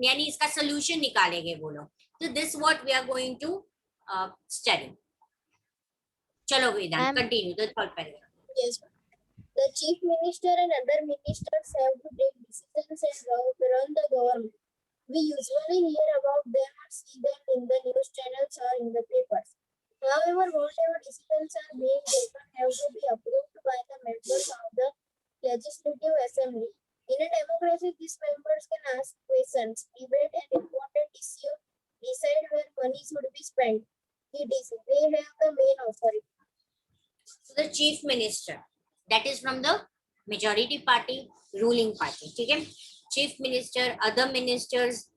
यानी इसका सोल्यूशन निकालेंगे वो लोग. तो this what we are going to study. चलो Vedant, continue the third paragraph. Yes, ma'am. The chief minister and other ministers have to take decisions and run the government. We usually hear about them or see them in the news channels or in the papers. However, whatever decisions are being taken have to be approved by the members of the Legislative Assembly. In a democracy, these members can ask questions, debate an important issue, decide where money should be spent. They have the main authority. So the chief minister, that is from the majority party, ruling party, ठीक है। Chief minister, other ministers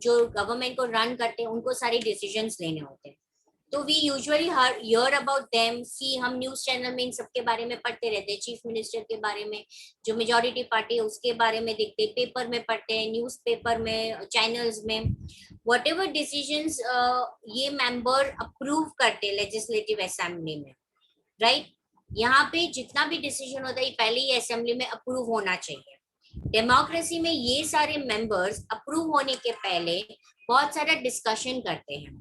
जो government को run करते हैं, उनको सारे decisions लेने होते हैं। तो we usually hear about them, see हम न्यूज चैनल में इन सब के बारे में पढ़ते रहते हैं, चीफ मिनिस्टर के बारे में, जो मेजॉरिटी पार्टी है उसके बारे में देखते, पेपर में पढ़ते हैं, न्यूज पेपर में, चैनल्स में, वट एवर डिसीजंस ये मेंबर अप्रूव करते हैं लेजिस्लेटिव असेंबली में, राइट। यहाँ पे जितना भी डिसीजन होता है पहले ही असेंबली में अप्रूव होना चाहिए। डेमोक्रेसी में ये सारे मेंबर्स अप्रूव होने के पहले बहुत सारा डिस्कशन करते हैं,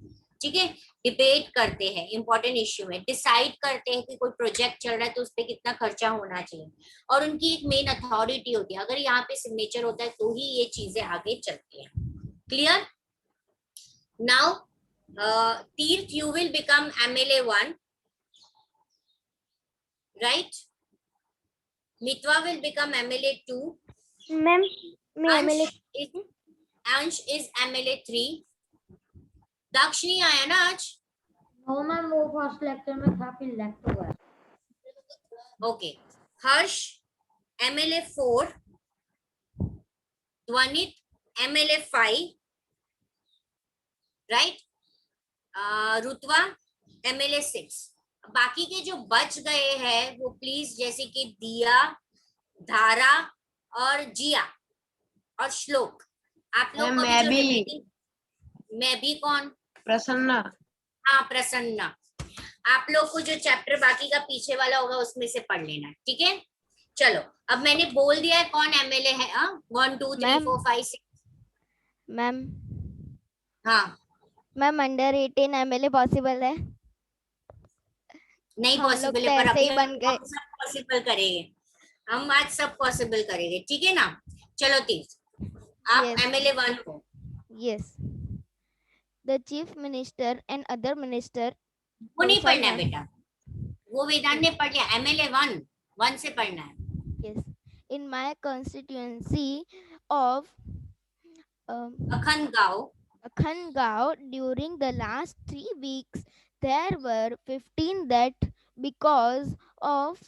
ठीक है, डिबेट करते हैं, इंपॉर्टेंट इश्यू में डिसाइड करते हैं कि कोई प्रोजेक्ट चल रहा है तो उस पर कितना खर्चा होना चाहिए, और उनकी एक मेन अथॉरिटी होती है, अगर यहाँ पे सिग्नेचर होता है तो ही ये चीजें आगे चलती हैं। क्लियर? नाउ तीर्थ, you will become MLA 1, right? Mitwa will become MLA 2. Ma'am मैं एमएलए Ansh is MLA 3. दक्ष नहीं आया ना आज? नो मैम, वो फर्स्ट लेक्चर में था, फिर लेफ्ट हो गया। ओके। हर्ष MLA 4, ध्वनित MLA 5, राइट। रुतवा MLA 6। बाकी के जो बच गए हैं वो प्लीज, जैसे कि दिया, धारा और जिया और श्लोक, आप लोग को मैं जो भी। remaining- मैं भी कौन? प्रसन्ना। हाँ प्रसन्ना। आप लोग को जो चैप्टर बाकी का पीछे वाला होगा उसमें से पढ़ लेना है, ठीक है। चलो अब मैंने बोल दिया है कौन MLA है। 1 2 3 मैम। 4 5 6। मैम हाँ मैम अंडर 18 एमएलए पॉसिबल है? नहीं हम लोग पॉसिबल तो है, पर ऐसे अभी ही बन गए। हम सब पॉसिबल करेंगे, हम आज सब पॉसिबल करेंगे, ठीक है ना। चलो तीर्थ, आप Yes. MLA 1 हो। Yes. The chief minister and other minister वो नहीं sorry, पढ़ना है ma'am. बेटा, वो वेदांत ने पढ़ लिया। MLA 1 से पढ़ना है। Yes. In my constituency of Akhandgaon, during the last 3 weeks, there were 15 deaths because of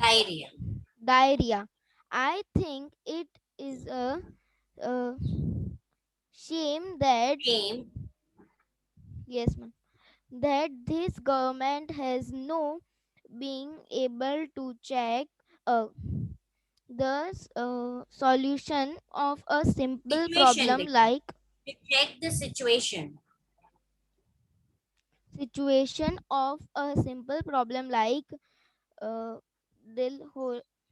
diarrhea. diarrhea. I think it is a shame that Shame. yes, ma'am, that this government has no being able to check the solution of a simple Situation, problem beta. like To check the situation. situation of a simple problem like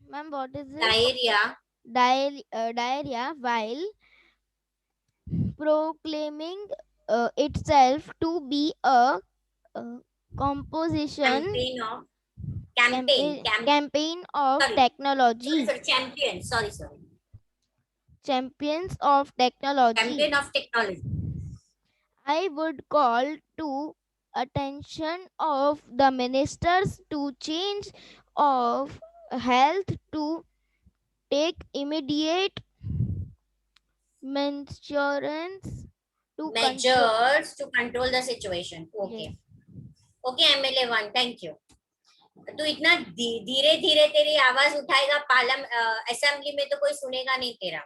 ma'am, what is this? Diarrhea. Diarrhea, while proclaiming itself to be a composition campaign of Sorry. technology. Sorry, champion. Sorry. Champions of technology. Champion of technology. I would call to attention of the ministers to change of health to take immediate measures to Measures to control the situation. Okay. Yes. Okay, MLA 1, thank you. तो इतना धीरे धीरे तेरी आवाज उठाएगा assembly में तो कोई सुनेगा नहीं तेरा,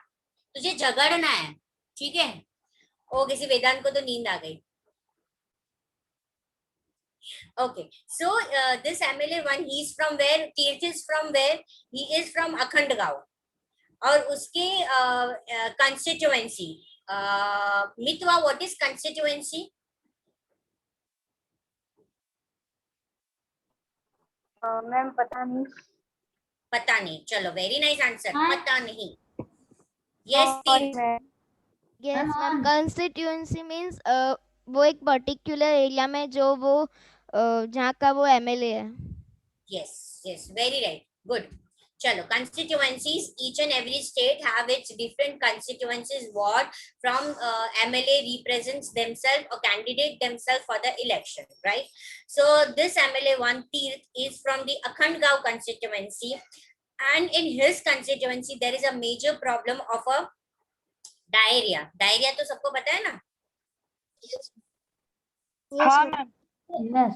तुझे झगड़ना है, ठीक है। ओ किसी वेदांत को तो नींद आ गई। Okay, so this MLA 1, he is from where? Tirth is from where? He is from Akhandgaon. और उसके constituency, Mitwa, what is constituency? Ma'am पता नहीं। पता नहीं, चलो वेरी नाइस आंसर, पता नहीं। Yes, ma'am. Constituency means वो एक पर्टिकुलर एरिया में जो वो जहाँ का वो MLA है। Yes, very right, good. चलो, constituencies, each and every state have its different constituencies what from MLA represents themselves or candidate themselves for the election, right? So this MLA 1 Tirth is from the Akhandgaon constituency, and in his constituency there is a major problem of a diarrhea. Diarrhea तो सबको पता है ना? Yes.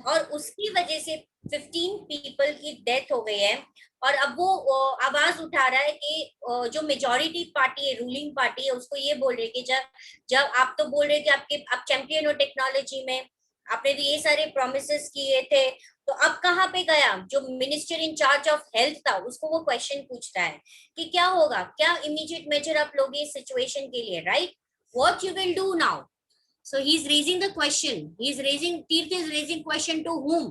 और उसकी वजह से 15 people की डेथ हो गई है और अब वो आवाज उठा रहा है कि जो मेजॉरिटी पार्टी है, रूलिंग पार्टी है, उसको ये बोल रहे कि जब आप तो बोल रहे कि आप चैंपियन हो टेक्नोलॉजी में, आपने तो ये सारे प्रोमिसेस किए थे, तो अब कहाँ पे गया? जो minister in charge of health था उसको वो क्वेश्चन पूछता है कि क्या होगा, क्या इमीडिएट मेजर आप लोगे इस सिचुएशन के लिए, right? What you will do now? So he's raising the question. Tirth is raising question to whom?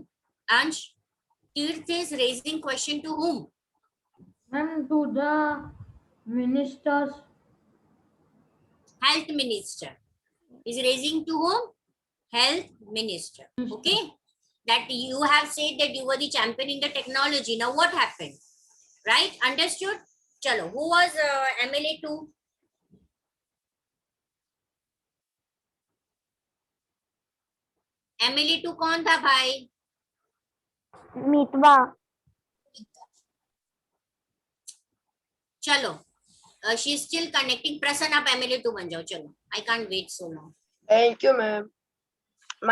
Ansh, Tirth is raising question to whom? Ma'am, to the ministers. Health minister. He's raising to whom? Health minister. Okay. That you have said that you were the champion in the technology. Now what happened? Right? Understood? Chalo. Who was MLA 2? MLA 2 कौन था भाई? मितवा। चलो, she is still connecting. Prasan, आप MLA 2 बन जाओ. चलो, I can't wait so long. Thank you, ma'am.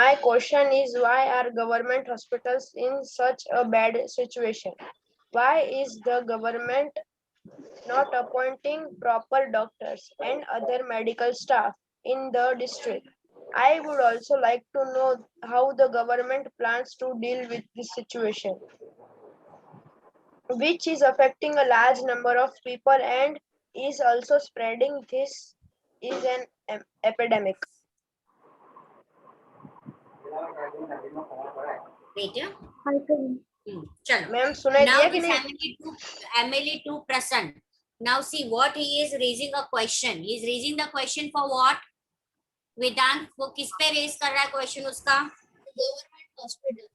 My question is, why are government hospitals in such a bad situation? Why is the government not appointing proper doctors and other medical staff in the district? I would also like to know how the government plans to deal with this situation, which is affecting a large number of people and is also spreading. This is an epidemic. बेटा, चलो ma'am चलो. सुनाई Now दिया कि this नहीं? MLA 2 Prasan. Now see what he is raising a question. He is raising the question for what? वेदांत, वो किस पे रेज कर रहा है क्वेश्चन उसका? Government hospital.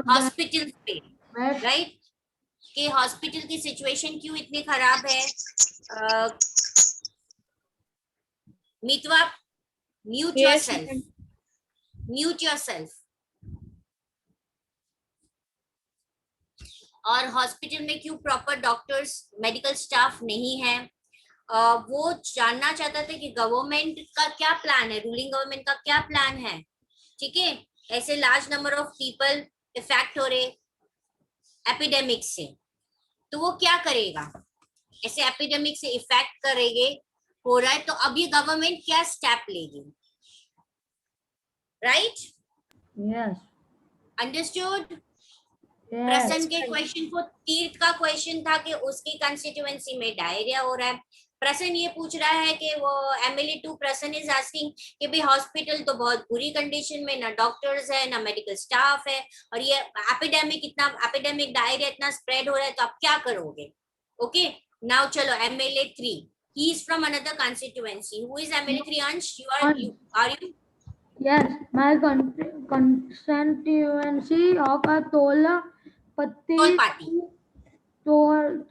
हॉस्पिटल पे, राइट? कि हॉस्पिटल की सिचुएशन क्यों इतनी खराब है? मितवा, म्यूट योरसेल्फ. Mute yourself. और हॉस्पिटल में क्यों प्रॉपर डॉक्टर्स, मेडिकल स्टाफ नहीं है? वो जानना चाहता था कि गवर्नमेंट का क्या प्लान है, रूलिंग गवर्नमेंट का क्या प्लान है. ठीक है, ऐसे large number of people effect हो रहे एपिडेमिक से, तो वो क्या करेगा? ऐसे एपिडेमिक से इफेक्ट करेंगे हो रहा है, तो अब ये गवर्नमेंट क्या स्टेप लेगी? राइट? Yes. अंडरस्टूड? Yes. प्रसन्न के क्वेश्चन को तीर्थ का क्वेश्चन था कि उसकी कंस्टिट्यूएंसी में डायरिया हो रहा है. प्रसन्न ये पूछ रहा है कि वो MLA 2 प्रसन्न इज आस्किंग कि भाई हॉस्पिटल तो बहुत बुरी कंडीशन में, ना डॉक्टर्स है ना मेडिकल स्टाफ है, और ये एपिडेमिक डायरिया इतना स्प्रेड हो रहा है, तो आप क्या करोगे? ओके, नाउ चलो MLA 3. He is from another constituency. Who is MLA 3? अंश, are you? Yes, my constituency of a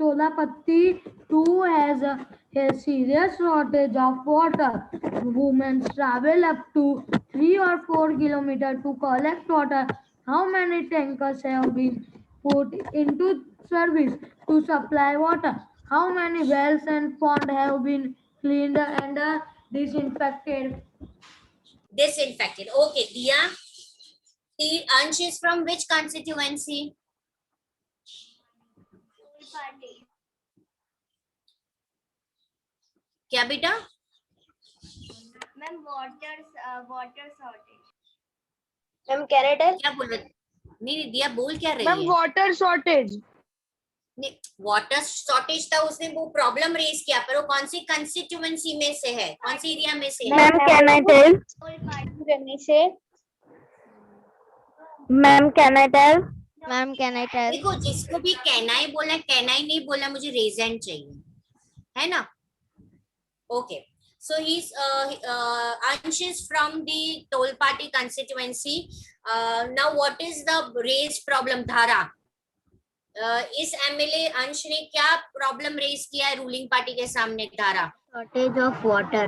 Tolapatti 2 has a serious shortage of water. Women travel up to 3 or 4 kilometers to collect water. How many tankers have been put into service to supply water? How many wells and ponds have been cleaned and disinfected? Disinfected. Okay, Diya. Ansh is from which constituency? क्या बेटा? Ma'am water shortage. Ma'am can I tell? क्या बोल रहे? नहीं दिया, बोल क्या रही मैम है? Water shortage. वाटर शॉर्टेज था, उसने वो प्रॉब्लम रेज किया, पर वो कौन सी कंस्टिट्यूएंसी में से है, कौन सी एरिया में से है? Ma'am can I tell? से ma'am can I tell? Ma'am can I tell? देखो, जिसको भी कहना ही बोला, कहना ही नहीं बोला, मुझे रीजन चाहिए, है ना? Okay, so he's Ansh is from the Tolpati constituency. Now what is the raised problem? Dhara, इस MLA अंश ने क्या प्रॉब्लम रेज किया है रूलिंग पार्टी के सामने? धारा, शॉर्टेज ऑफ वाटर.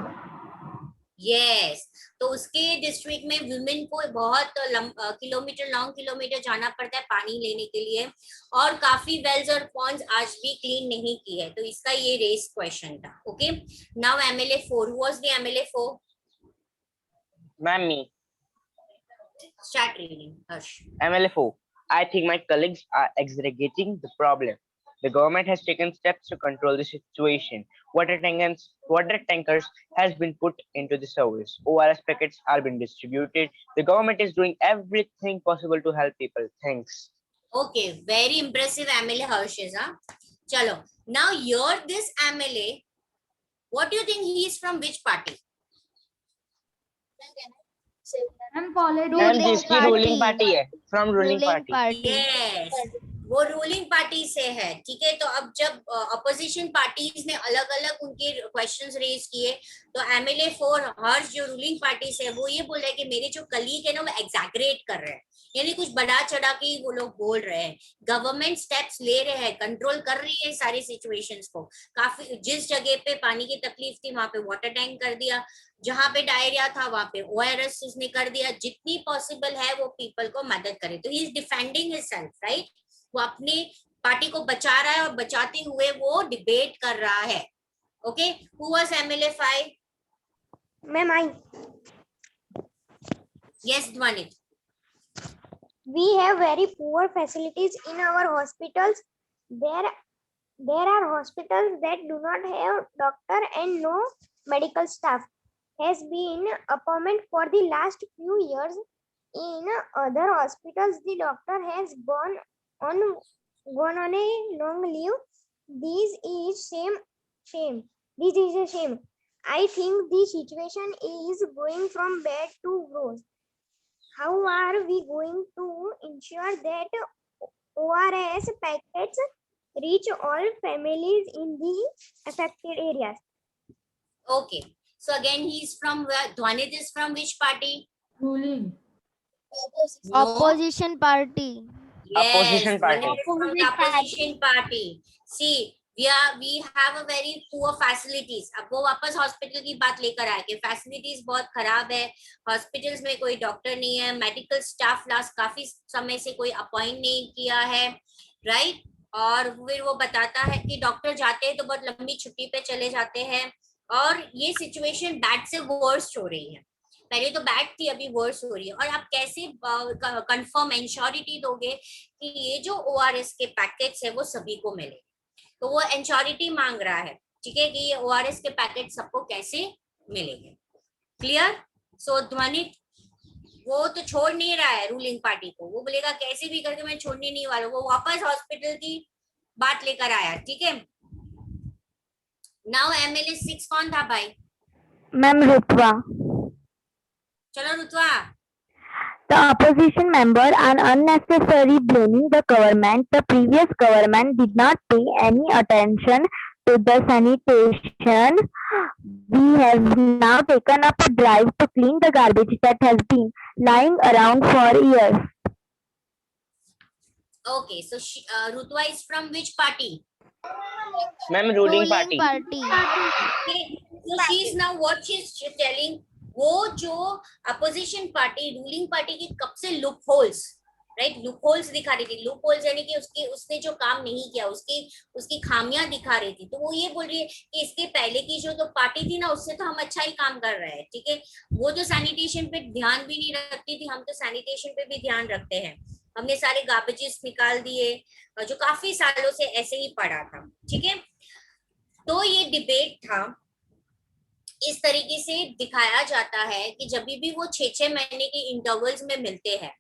यस, तो उसके डिस्ट्रिक्ट में वुमेन को बहुत लॉन्ग किलोमीटर जाना पड़ता है पानी लेने के लिए, और काफी वेल्स और पॉन्ड्स आज भी क्लीन नहीं की है, तो इसका ये रेस क्वेश्चन था. Okay, now MLA 4. Who was the MLA 4? Ma'am, me. Start reading, Harsh. MLA 4. I think my colleagues are exaggerating the problem. The government has taken steps to control the situation. Water tankers has been put into the service. ORS packets are being distributed. The government is doing everything possible to help people. Thanks. Okay, very impressive MLA Harshes, huh? Chalo. Now you're this MLA. What do you think he is from which party? Ma'am politics ma'am Ruling जिसकी ruling party. Party है, from ruling Ruling party. party. Yes, वो ruling party से है. ठीक है, तो अब जब अपोजिशन पार्टीज ने अलग अलग उनके क्वेश्चंस रेज किए, तो एमएलए फॉर हर्ष जो रूलिंग पार्टी से है वो ये बोल रहा है कि मेरे जो कलीग है ना वो एग्जैगरेट कर रहे हैं, यानी कुछ बढ़ा चढ़ा के वो लोग बोल रहे हैं. गवर्नमेंट स्टेप्स ले रहे हैं, कंट्रोल कर रही है सारी सिचुएशंस को. काफी जिस जगह पे पानी की तकलीफ थी वहां पे वाटर टैंक कर दिया, जहां पे डायरिया था वहां पे ओआरएस उसने कर दिया. जितनी पॉसिबल है वो पीपल को मदद करे. तो he is defending himself, right. वो अपने पार्टी को बचा रहा है और बचाते हुए वो डिबेट कर रहा है. Okay, who was MLA 5? Ma'am I yes Dhwanit. we have very poor facilities in our hospitals. There are hospitals that do not have doctor and no medical staff has been appointed for the last few years. In other hospitals, the doctor has gone on a long leave. This is shame. This is a shame. I think the situation is going from bad to worse. How are we going to ensure that ORS packets reach all families in the affected areas? Okay, so again he's from where? Dhwanit is from which party? Ruling No. Opposition party. Yes, Opposition party. Dhwanit is from the opposition party. See, we have a very poor facilities. अब वो वापस hospital की बात लेकर आए कि facilities बहुत खराब है, हॉस्पिटल्स में कोई डॉक्टर नहीं है, मेडिकल स्टाफ लास्ट काफी समय से कोई अपॉइंट नहीं किया है, राइट. और फिर वो बताता है कि डॉक्टर जाते हैं तो बहुत लंबी छुट्टी पे चले जाते हैं, और ये सिचुएशन बैड से वर्स्ट हो रही है. पहले तो बैड थी, अभी वर्स हो रही है. और आप कैसे कंफर्म इंश्योरिटी दोगे कि ये जो ओआरएस के पैकेट्स है वो सभी को मिले? तो वो इंश्योरिटी मांग रहा है, ठीक है, कि ये ओआरएस के पैकेट सबको कैसे मिलेंगे. क्लियर. सो ध्वनित वो तो छोड़ नहीं रहा है रूलिंग पार्टी को, वो बोलेगा कैसे भी करके मैं छोड़ने नहीं वाला. वो वापस हॉस्पिटल की बात लेकर आया. ठीक है. नाउ एमएलए 6 कौन था भाई? मैम रुतवा. चलो रुतवा. The opposition member and unnecessary blaming the government. The previous government did not pay any attention to the sanitation. We have now taken up a drive to clean the garbage that has been lying around for years. Okay, so Rutwa is from which party? Ma'am ruling Ruling party. party. Okay, so she is now what she is telling. वो जो opposition party ruling party की कब से loop holes, right, loop holes दिखा रही थी. Loop holes यानी कि उसने जो काम नहीं किया उसकी खामियां दिखा रही थी. तो वो ये बोल रही है कि इसके पहले की जो तो पार्टी थी ना उससे तो हम अच्छा ही काम कर रहे हैं. ठीक है, वो तो सैनिटेशन पे ध्यान भी नहीं रखती थी, हम तो सैनिटेशन पे भी ध्यान रखते हैं. हमने सारे गार्बेजेस निकाल दिए, जो काफी सालों से ऐसे ही पड़ा था. ठीक है, तो ये डिबेट था. इस तरीके से दिखाया जाता है कि जब भी वो 6-6 महीने के इंटरवल्स में मिलते हैं,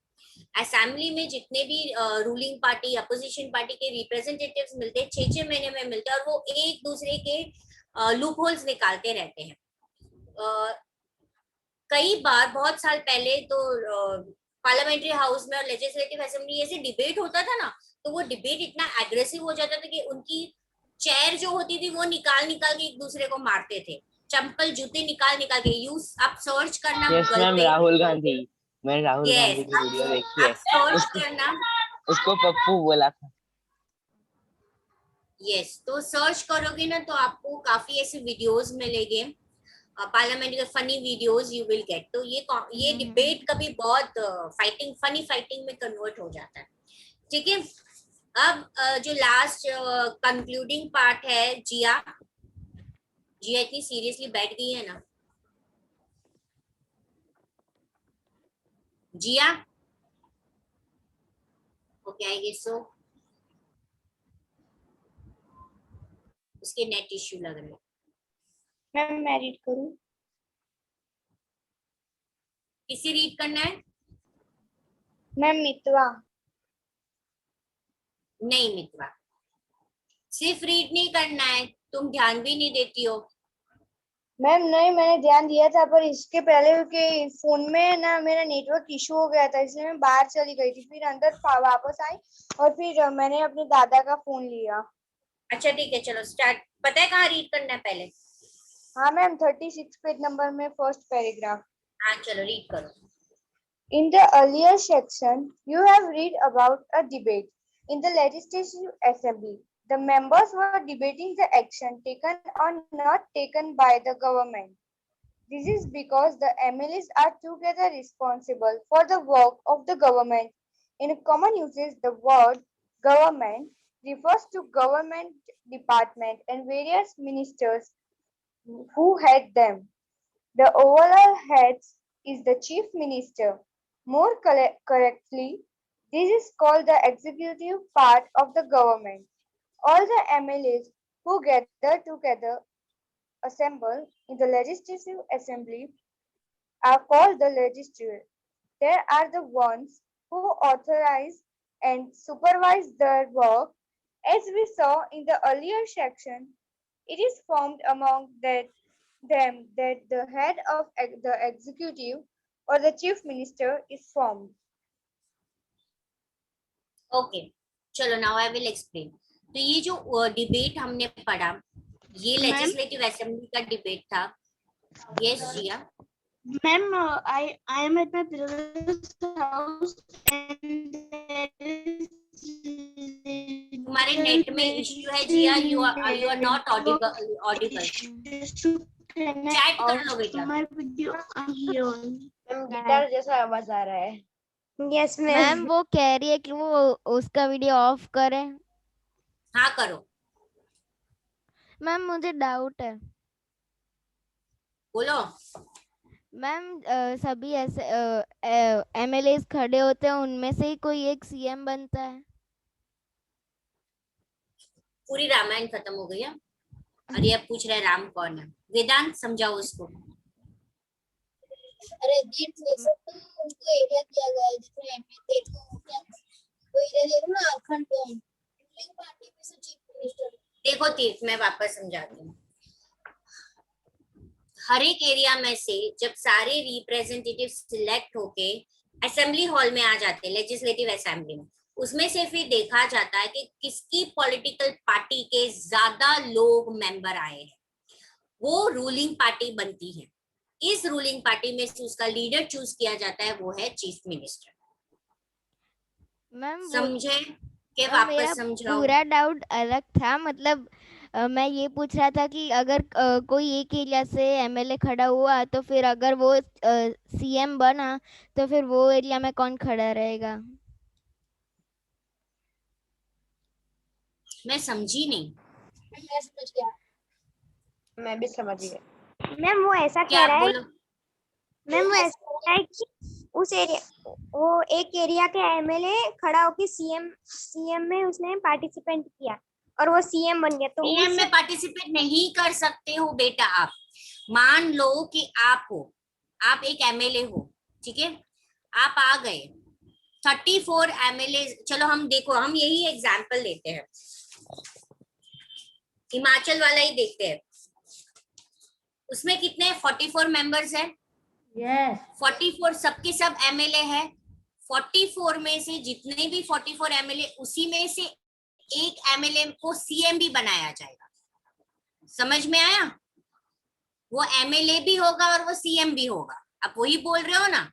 असेंबली में जितने भी रूलिंग पार्टी अपोजिशन पार्टी के रिप्रेजेंटेटिव्स मिलते हैं 6-6 महीने में मिलते हैं, और वो एक दूसरे के लूप होल्स निकालते रहते हैं. कई बार बहुत साल पहले तो पार्लियामेंट्री हाउस में और लेजिस्लेटिव असेंबली ऐसे डिबेट होता था ना, तो वो डिबेट इतना एग्रेसिव हो जाता था कि उनकी चेयर जो होती थी वो निकाल के एक दूसरे को मारते थे, चंपल जूते निकाल के. यूज आप सर्च करना यस गूगल मैम पे. राहुल गांधी. मैंने राहुल Yes, गांधी की वीडियो देखी है. आप सर्च करना. उसको पप्पू बोला था. यस, तो सर्च करोगे ना तो आपको काफी ऐसे वीडियोस मिलेंगे, पार्लियामेंट के funny videos you will get. तो ये डिबेट कभी बहुत फनी फाइटिंग में कन्वर्ट हो जाता है. ठीक है, अब जो लास्ट कंक्लूडिंग पार्ट है, जिया इतनी सीरियसली बैठ गई है ना. जिया ओके आई गेस सो। उसके नेट इश्यू लग रहे हैं। मैम मैं रीड करूँ? किसी रीड करना है? मैम मितवा। नहीं मित्रा, सिर्फ रीड नहीं करना है, तुम ध्यान भी नहीं देती हो। मैम नहीं, मैंने ध्यान दिया था, पर इसके पहले के फोन में ना मेरा नेटवर्क इशू हो गया था, इसलिए मैं बाहर चली गई थी, फिर अंदर वापस आई और फिर मैंने अपने दादा का फोन लिया। अच्छा ठीक है, चलो स्टार्ट। पता है कहाँ रीड करना है पहले? हाँ मैम, 36 पेज नंबर में फर्स्ट पैराग्राफ। हाँ चलो रीड करो। In the earlier section, you have read about a debate in the Legislative Assembly. The members were debating the action taken or not taken by the government. This is because the MLAs are together responsible for the work of the government. In common usage, the word government refers to government department and various ministers who head them. The overall head is the chief minister. More correctly, this is called the executive part of the government. All the MLAs who gather together, assemble in the legislative assembly, are called the legislature. They are the ones who authorize and supervise their work. As we saw in the earlier section, it is formed among them that the head of the executive or the chief minister is formed. Okay चलो now I will explain. तो ये जो debate हमने पढ़ा, ये legislative assembly का debate था। Yes Jiya. Ma'am, I am at my brother's house and तुम्हारे नेट में इश्यू है Jiya, you are not audible. Chat कर लो बेटा। मैम गिटार जैसा आवाज आ रहा है। Yes ma'am ma'am. वो कह रही है कि वो उसका वीडियो ऑफ करें। हाँ करो। मैम मुझे डाउट है। बोलो। मैम सभी ऐसे एमएलए खड़े होते हैं, उनमें से ही कोई एक सीएम बनता है। पूरी रामायण खत्म हो गई है और ये अब पूछ रहे राम कौन है। वेदांत समझाओ उसको। अरे तो उनको एरिया दिया गया है, जैसे एमपी देखो क्या वो एरिया देखो ना, अखंड रूलिंग पार्टी में से चीफ मिनिस्टर। देखो तीर्थ, मैं वापस समझाती हूँ। हर एक एरिया में से जब सारे रिप्रेजेंटेटिव सिलेक्ट होके असेंबली हॉल में आ जाते हैं, लेजिस्लेटिव असेंबली में, उसमें से फिर देखा जाता है कि किसकी पॉलिटिकल पार्टी के ज्यादा लोग मेंबर आए हैं, वो रूलिंग पार्टी बनती है। इस रूलिंग पार्टी में से उसका लीडर चूज किया जाता है, वो है चीफ मिनिस्टर। मैम समझे के मेरा वापस समझाओ। पूरा डाउट अलग था, मतलब मैं ये पूछ रहा था कि अगर कोई एक एरिया से एमएलए खड़ा हुआ तो फिर अगर वो सीएम बना तो फिर वो एरिया में कौन खड़ा रहेगा। मैं समझी नहीं। मैं समझ गया। मैं भी समझ गया। मैम वो ऐसा क्या कह रहा है, बोलो? मैम वो ऐसा कह रहा है कि उस एरिया, वो एक एरिया के एमएलए खड़ा होकर सीएम में उसने पार्टिसिपेट किया और वो सीएम बन गया, तो सीएम में पार्टिसिपेट नहीं कर सकते हो बेटा आप। मान लो कि आप एक एमएलए हो, ठीक है, आप आ गए 34 एमएलए। चलो हम देखो, हम यही एग्जांपल लेते हैं, हिमाचल वाला ही देखते हैं। उसमें कितने 44 मेंबर्स है। यस 44 सबके सब एमएलए है। 44 में से जितने भी 44 एमएलए, उसी में से एक एमएलए को सीएम भी बनाया जाएगा। समझ में आया? वो एमएलए भी होगा और वो सीएम भी होगा। आप वही बोल रहे हो ना?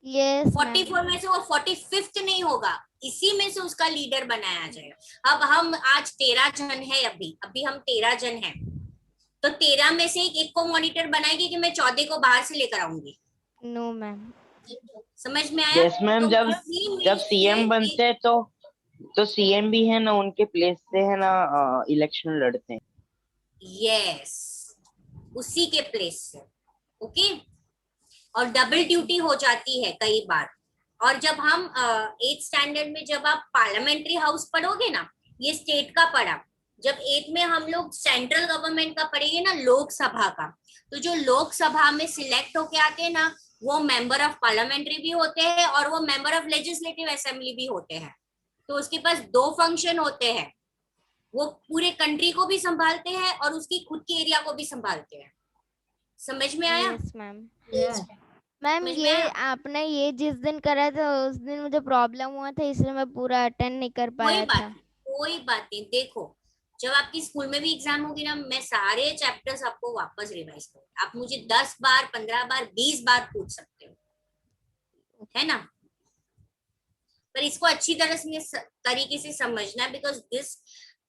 यस 44 में से वो 45th नहीं होगा, इसी में से उसका लीडर बनाया जाएगा। अब हम आज 13 जन है, अभी हम 13 जन हैं, तो 13 में से एक को मॉनिटर बनाएगी कि मैं 14 को बाहर से लेकर आऊंगी। No ma'am. समझ में आया? यस मैम, तो जब सीएम बनते हैं तो सीएम भी है ना, उनके प्लेस से है ना इलेक्शन लड़ते हैं। यस, उसी के प्लेस से। ओके, और डबल ड्यूटी हो जाती है कई बार, और जब हम 8th स्टैंडर्ड में जब आप पार्लियामेंट्री हाउस पढ़ोगे ना, ये स्टेट का पढ़ा, जब 8th में हम लोग सेंट्रल गवर्नमेंट का पढ़ेंगे ना, लोकसभा का, तो जो लोकसभा में सिलेक्ट होके आते हैं ना, वो मेंबर ऑफ पार्लियामेंट्री भी होते हैं और वो मेंबर ऑफ लेजिस्लेटिव असेंबली भी होते हैं। तो उसके पास 2 फंक्शन होते हैं, वो पूरे कंट्री को भी संभालते हैं और उसकी खुद की एरिया को भी संभालते हैं। समझ में आया? Yes ma'am. Yes. मैम समझ में ये आया? आपने ये जिस दिन करा था उस दिन मुझे प्रॉब्लम हुआ था, इसलिए मैं पूरा अटेंड नहीं कर पाया था। कोई बात नहीं। देखो, जब आपकी स्कूल में भी एग्जाम होगी ना, मैं सारे चैप्टर्स आपको वापस रिवाइज करूँ। आप मुझे 10 बार, 15 बार, 20 बार पूछ सकते हो, है ना? पर इसको अच्छी तरह से तरीके से समझना है, because this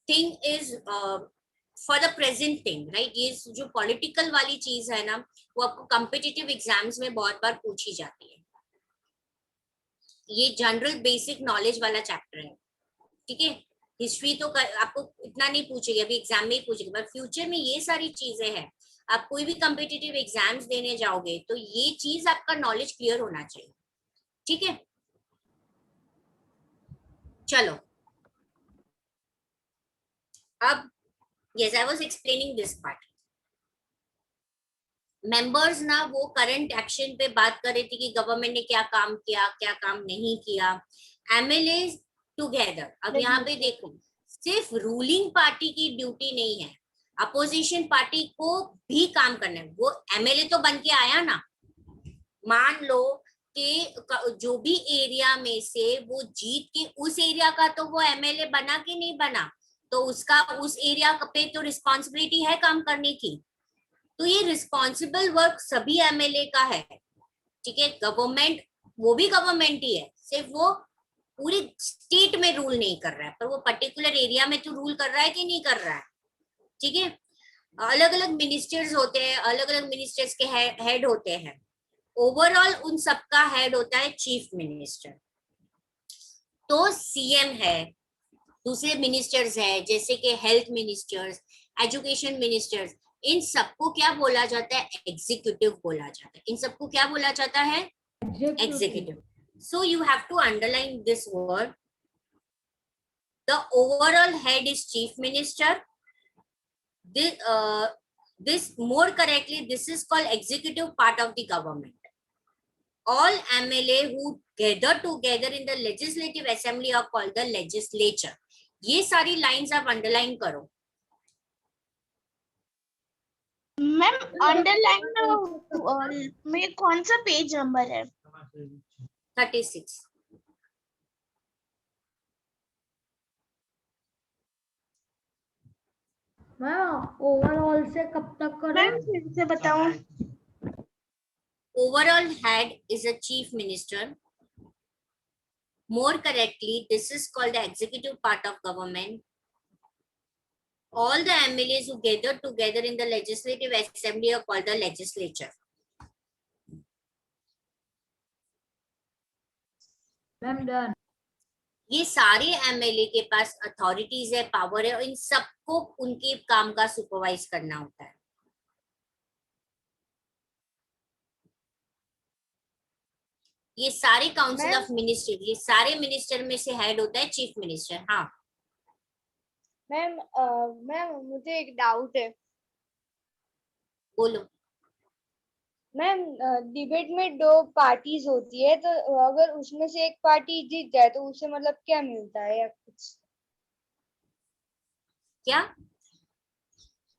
thing is for the present thing, right? ये जो पॉलिटिकल वाली चीज है ना, वो आपको कॉम्पिटिटिव एग्जाम्स में बहुत बार पूछी जाती है। ये जनरल बेसिक नॉलेज वाला चैप्टर है, ठीक है? हिस्ट्री तो आपको इतना नहीं पूछेगी, अभी एग्जाम में ही पूछेगी, पर फ्यूचर में ये सारी चीजें हैं। आप कोई भी कॉम्पिटिटिव एग्जाम्स देने जाओगे तो ये चीज आपका नॉलेज क्लियर होना चाहिए, ठीक है? चलो, अब yes, I was explaining this part. Members ना वो करंट एक्शन पे बात कर रहे थे कि गवर्नमेंट ने क्या काम किया, क्या काम नहीं किया, एमएलए टुगेदर। अब यहाँ पे देखो, सिर्फ रूलिंग पार्टी की ड्यूटी नहीं है, अपोजिशन पार्टी को भी काम करना है। वो एमएलए तो बन के आया ना, मान लो कि जो भी एरिया में से वो जीत के उस एरिया का तो वो एमएलए बना कि नहीं बना, तो उसका उस एरिया पे तो रिस्पॉन्सिबिलिटी है काम करने की। तो ये रिस्पॉन्सिबल वर्क सभी एमएलए का है, ठीक है? गवर्नमेंट, वो भी गवर्नमेंट ही है, सिर्फ वो पूरी स्टेट में रूल नहीं कर रहा है, पर वो पर्टिकुलर एरिया में तो रूल कर रहा है कि नहीं कर रहा है, ठीक है? अलग अलग मिनिस्टर्स होते हैं, अलग अलग मिनिस्टर्स के हेड होते हैं। ओवरऑल उन सबका हेड होता है चीफ मिनिस्टर। तो सीएम है, दूसरे मिनिस्टर्स है जैसे कि हेल्थ मिनिस्टर्स, एजुकेशन मिनिस्टर्स, इन सबको क्या बोला जाता है? एग्जीक्यूटिव बोला जाता है। इन सबको क्या बोला जाता है? Executive. So you have to underline this word. The overall head is chief minister. This more correctly, this is called executive part of the government. All MLA who gather together in the legislative assembly are called the legislature. ये सारी lines आप underline करो। Ma'am underline में कौन सा page number है? 36। Ma'am overall से कब तक करें? मैम फिर से बताऊं? Overall head is a chief minister. More correctly, this is called the executive part of government. All the MLAs who gather together in the legislative assembly are called the legislature. Ma'am done. ये सारे MLA के पास authorities है, power है, और इन सबको उनके काम का सुपरवाइज करना होता है। ये सारे काउंसिल ऑफ मिनिस्टर, ये सारे मिनिस्टर में से हेड होता है चीफ मिनिस्टर। हाँ मैम मैम मुझे एक डाउट है। बोलो। मैम डिबेट में 2 पार्टीज होती है, तो अगर उसमें से एक पार्टी जीत जाए तो उसे मतलब क्या मिलता है या कुछ? क्या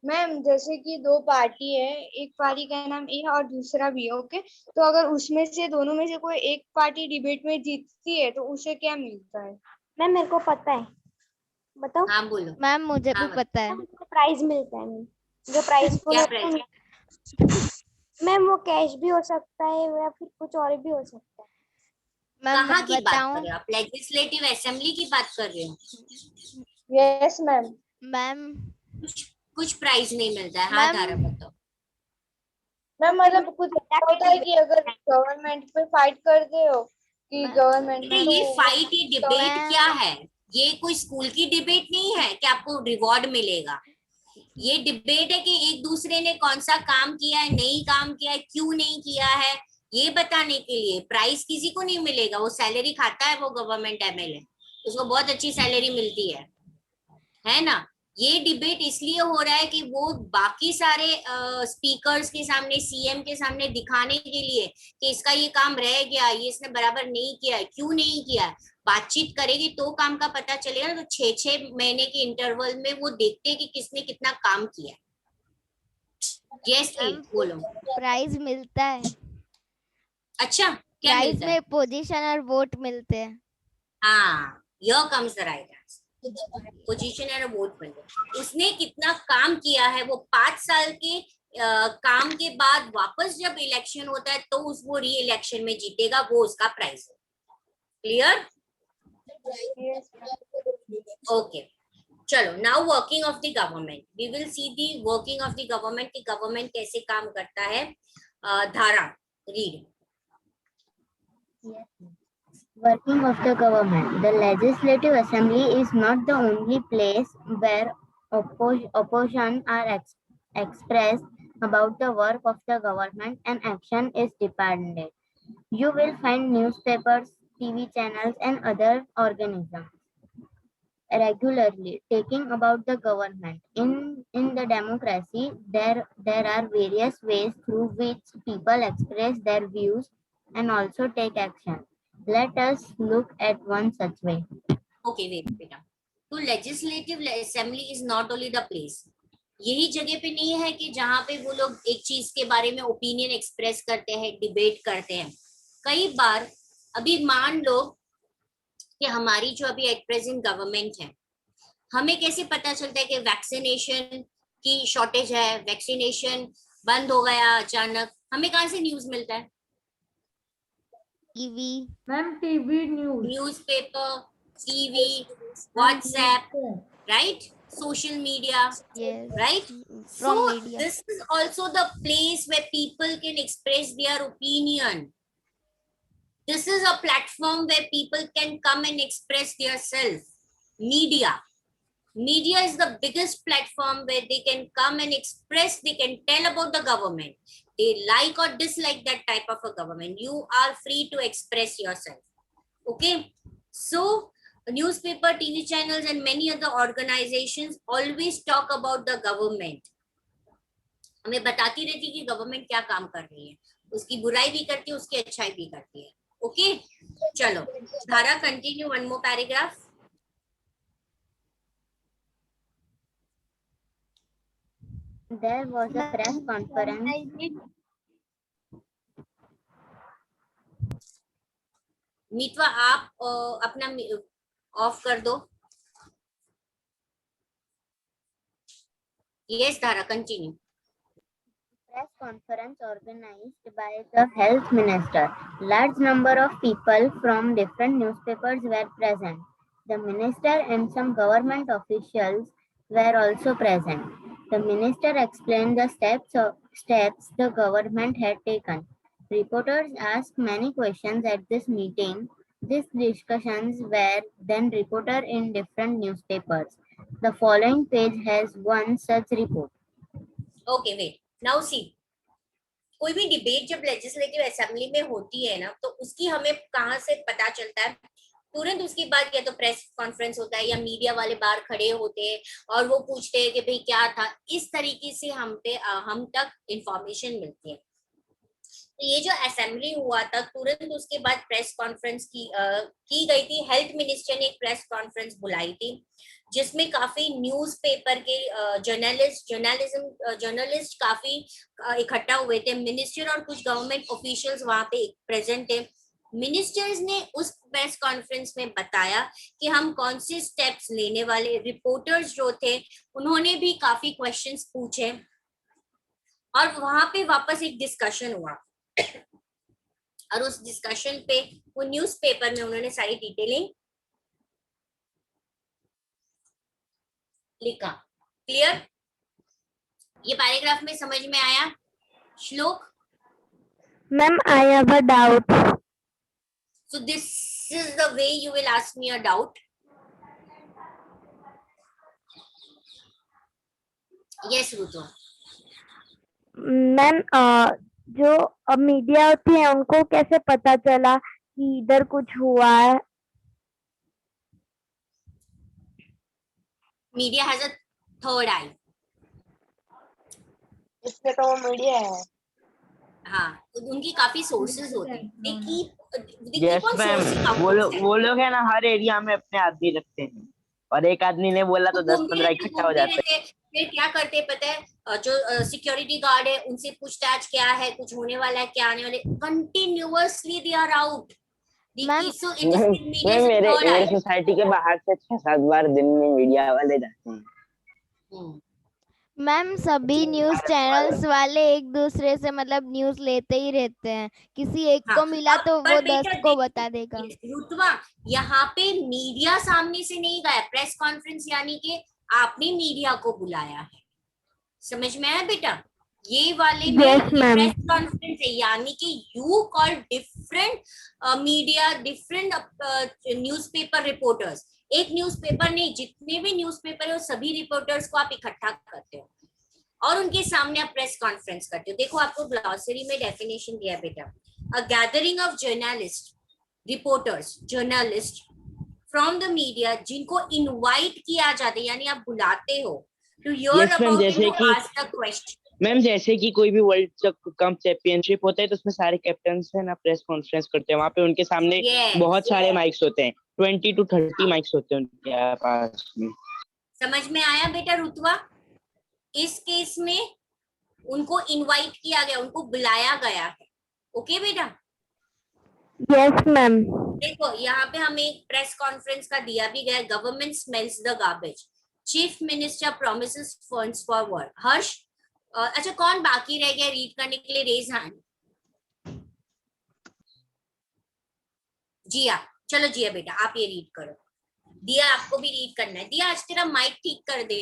मैम जैसे कि 2 पार्टी है, एक पार्टी का नाम ए और दूसरा बी, ओके? तो अगर उसमें से दोनों में से कोई एक पार्टी डिबेट में जीतती है तो उसे क्या मिलता है? मैम मेरे को पता है, बताओ। हाँ बोलो। मैम मुझे भी पता है। प्राइज मिलता है मैम, जो प्राइज क्या प्राइज? मैम वो कैश भी हो सकता है या फिर कुछ और भी हो सकता है। मैम कहाँ की बात बताऊं? कर रहे हो आप? लेजिस्लेटिव असेंबली की बात कर रहे हो? Yes ma'am. मैम कुछ प्राइज नहीं मिलता है। हाँ मैम- धारा बताओ। मैम मतलब कुछ ऐसा होता है कि अगर गवर्नमेंट पे फाइट करते हो कि गवर्नमेंट अरे ये फाइट, ये डिबेट मैं- क्या है? ये कोई स्कूल की डिबेट नहीं है कि आपको रिवॉर्ड मिलेगा। ये डिबेट है कि एक दूसरे ने कौन सा काम किया है, नहीं काम किया है, क्यों नहीं किया है, ये बताने के लिए। प्राइस किसी को नहीं मिलेगा, वो सैलरी खाता है वो गवर्नमेंट एमएलए, उसको बहुत अच्छी सैलरी मिलती है ना। ये डिबेट इसलिए हो रहा है कि वो बाकी सारे स्पीकर्स के सामने, सीएम के सामने दिखाने के लिए कि इसका ये काम रह गया, ये इसने बराबर नहीं किया है, क्यों नहीं किया है। बातचीत करेगी तो काम का पता चलेगा ना। तो 6-6 महीने के इंटरवल में वो देखते हैं कि किसने कितना काम किया। यस बोलो। प्राइज मिलता है। अच्छा, क्या प्राइज मिलता है? में पोजीशन और वोट मिलते हैं। हाँ, here comes the right answer. Position और वोट मिलते हैं। उसने कितना काम किया है, वो 5 साल के काम के बाद वापस जब इलेक्शन होता है तो वो री इलेक्शन में जीतेगा, वो उसका प्राइज है। क्लियर? ओके, चलो now working of the government. We will see the working of the government कि गवर्नमेंट कैसे काम करता है। Dhara, read. Working of the government. The Legislative Assembly is not the only place where opposition are expressed about the work of the government and action is dependent. You will find newspapers, TV channels, and other organisms regularly talking about the government. In the democracy, there are various ways through which people express their views and also take action. Let us look at one such way. Okay, wait, बेटा। तो legislative assembly is not only the place. यही जगह पे नहीं है कि जहाँ पे वो लोग एक चीज के बारे में ओपिनियन एक्सप्रेस करते हैं, डिबेट करते हैं। कई बार अभी मान लो कि हमारी जो अभी एट प्रेजेंट गवर्नमेंट है, हमें कैसे पता चलता है कि वैक्सीनेशन की शॉर्टेज है, वैक्सीनेशन बंद हो गया अचानक, हमें कहाँ से न्यूज मिलता है? TV. Ma'am TV news, newspaper, TV, WhatsApp, right? Social media, Yes. right? So From media. this is also the place where people can express their opinion. This is a platform where people can come and express their self. Media is the biggest platform where they can come and express, they can tell about the government. They like or dislike that type of a government. You are free to express yourself. Okay? So newspaper, TV channels, and many other organizations always talk about the government. हमें बताती रहती कि government क्या काम कर रही है, उसकी बुराई भी करती है, उसकी अच्छाई भी करती है। ओके, चलो धारा continue, one more paragraph. There was a press conference. मीतवा, आप अपना ऑफ कर दो। यस धारा, continue. Press conference organized by the health minister. Large number of people from different newspapers were present. The minister and some government officials were also present. The minister explained the steps the government had taken. Reporters asked many questions at this meeting. These discussions were then reported in different newspapers. The following page has one such report. Okay, wait now see. कोई भी debate जब legislative assembly में होती है ना, तो उसकी हमें कहाँ से पता चलता है? तुरंत उसके बाद या तो प्रेस कॉन्फ्रेंस होता है या मीडिया वाले बाहर खड़े होते हैं और वो पूछते हैं कि भाई क्या था। इस तरीके से हम तक इंफॉर्मेशन मिलती है। तो ये जो असेंबली हुआ था, तुरंत उसके बाद प्रेस कॉन्फ्रेंस की गई थी। हेल्थ मिनिस्टर ने एक प्रेस कॉन्फ्रेंस बुलाई थी जिसमें काफी न्यूज़पेपर के जर्नलिस्ट काफी इकट्ठा हुए थे। मिनिस्टर और कुछ गवर्नमेंट ऑफिशियल्स वहां पे प्रेजेंट थे। मिनिस्टर्स ने उस प्रेस कॉन्फ्रेंस में बताया कि हम कौन से स्टेप्स लेने वाले। रिपोर्टर्स जो थे उन्होंने भी काफी क्वेश्चंस पूछे और वहां पे वापस एक डिस्कशन हुआ और उस डिस्कशन पे वो न्यूज़पेपर में उन्होंने सारी डिटेलिंग लिखा। क्लियर? ये पैराग्राफ में समझ में आया? श्लोक? Ma'am, I have a doubt. So this is the way you will ask me a doubt. Yes, Rutu. Ma'am, जो अब मीडिया होती है उनको कैसे पता चला कि इधर कुछ हुआ है? मीडिया हैज अ थर्ड आई। इसलिए तो वो मीडिया है। हाँ, उनकी काफी सोर्सेज होते हैं। they keep yes on ma'am, sourcing वो लोग है ना हर एरिया में अपने आदमी रखते हैं, और एक आदमी ने बोला तो 10-15 इकट्ठा हो जाते हैं। फिर क्या करते हैं पता है, जो सिक्योरिटी गार्ड है उनसे पूछताछ क्या है, कुछ होने वाला है, क्या आने वाले, continuously they are out. Ma'am मेरे सोसाइटी के बाहर से 6-7 बार दिन में मीडिया वाले जाते हैं। मैम सभी न्यूज चैनल्स वाले एक दूसरे से मतलब न्यूज लेते ही रहते हैं, किसी एक को मिला तो वो 10 को बता देगा। रुतवा, यहाँ पे मीडिया सामने से नहीं गया, प्रेस कॉन्फ्रेंस यानी कि आपने मीडिया को बुलाया है, समझ में आया बेटा? ये वाले में प्रेस कॉन्फ्रेंस है, यानी कि you call different media, different newspaper reporters. एक न्यूज़पेपर नहीं, जितने भी न्यूज़पेपर है वो सभी रिपोर्टर्स को आप इकट्ठा करते हो और उनके सामने आप प्रेस कॉन्फ्रेंस करते हो। देखो आपको ग्लॉसरी में डेफिनेशन दिया है बेटा, a gathering of journalist, reporters, journalist from the media, जिनको इनवाइट किया जाता है, यानी आप बुलाते हो to hear about and to ask the question. Ma'am जैसे कि कोई भी वर्ल्ड कप चैंपियनशिप होता है तो उसमें सारे कैप्टन है ना प्रेस कॉन्फ्रेंस करते हैं, वहाँ पे उनके सामने बहुत सारे माइक्स होते हैं, 20 to 30 माइक्स होते हैं उनके पास में। समझ में आया बेटा रुतवा? इस केस में उनको इनवाइट किया गया, उनको बुलाया गया है। ओके बेटा? Yes ma'am. देखो यहाँ पे हमें एक प्रेस कॉन्फ्रेंस का दिया भी गया, government smells the garbage, chief minister promises funds for work. Harsh, अच्छा कौन बाकी रह गया रीड करने के लिए? Raise hand. जिया, चलो जिया बेटा आप ये रीड करो। दिया आपको भी रीड करना है। दिया आज तेरा माइक ठीक कर दे।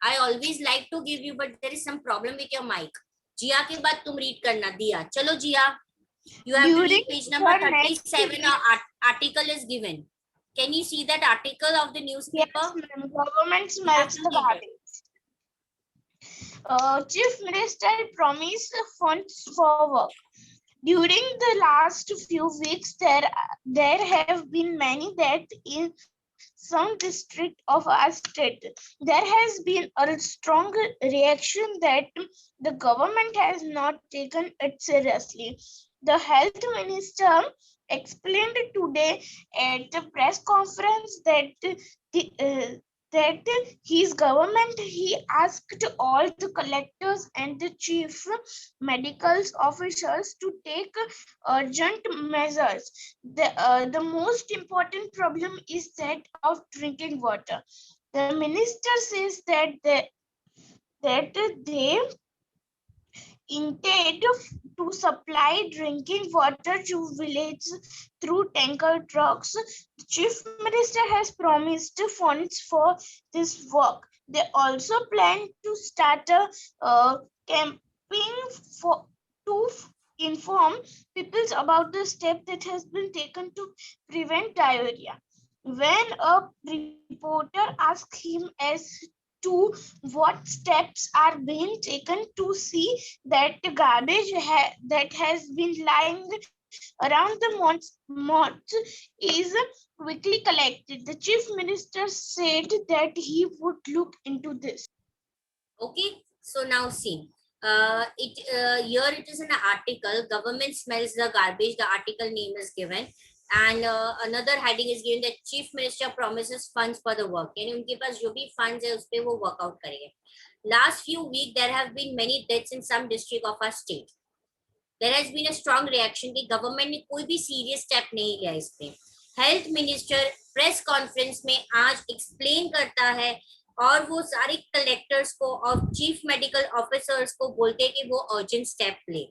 I always like to give you but there is some problem with your mic. Jiya के बाद तुम रीड करना। दिया चलो जिया, you have to read page number 37. Article is given. Can you see that article of the newspaper? Yes, government smells the garbage. Chief Minister promised funds for work. During the last few weeks, there have been many deaths in some district of our state. There has been a strong reaction that the government has not taken it seriously. The health minister explained today at the press conference that his government, he asked all the collectors and the chief medical officers to take urgent measures. The most important problem is that of drinking water. The minister says that they intend to supply drinking water to villages through tanker trucks. The chief minister has promised funds for this work. They also plan to start a campaign to inform people about the step that has been taken to prevent diarrhea. When a reporter asks him as to what steps are being taken to see that garbage that has been lying around the month is quickly collected, the chief minister said that he would look into this. Okay, so now see, here it is an article, government smells the garbage, the article name is given, and another heading is given that chief minister promises funds for the work, यानी उनके पास जो भी funds है उस पे वो workout करेंगे. Last few weeks there have been many deaths in some district of our state. There has been a strong reaction कि government ने कोई भी serious step नहीं लिया इस पे. Health minister press conference में आज explain करता है और वो सारे collectors को और chief medical officers को बोलते हैं कि वो urgent step ले.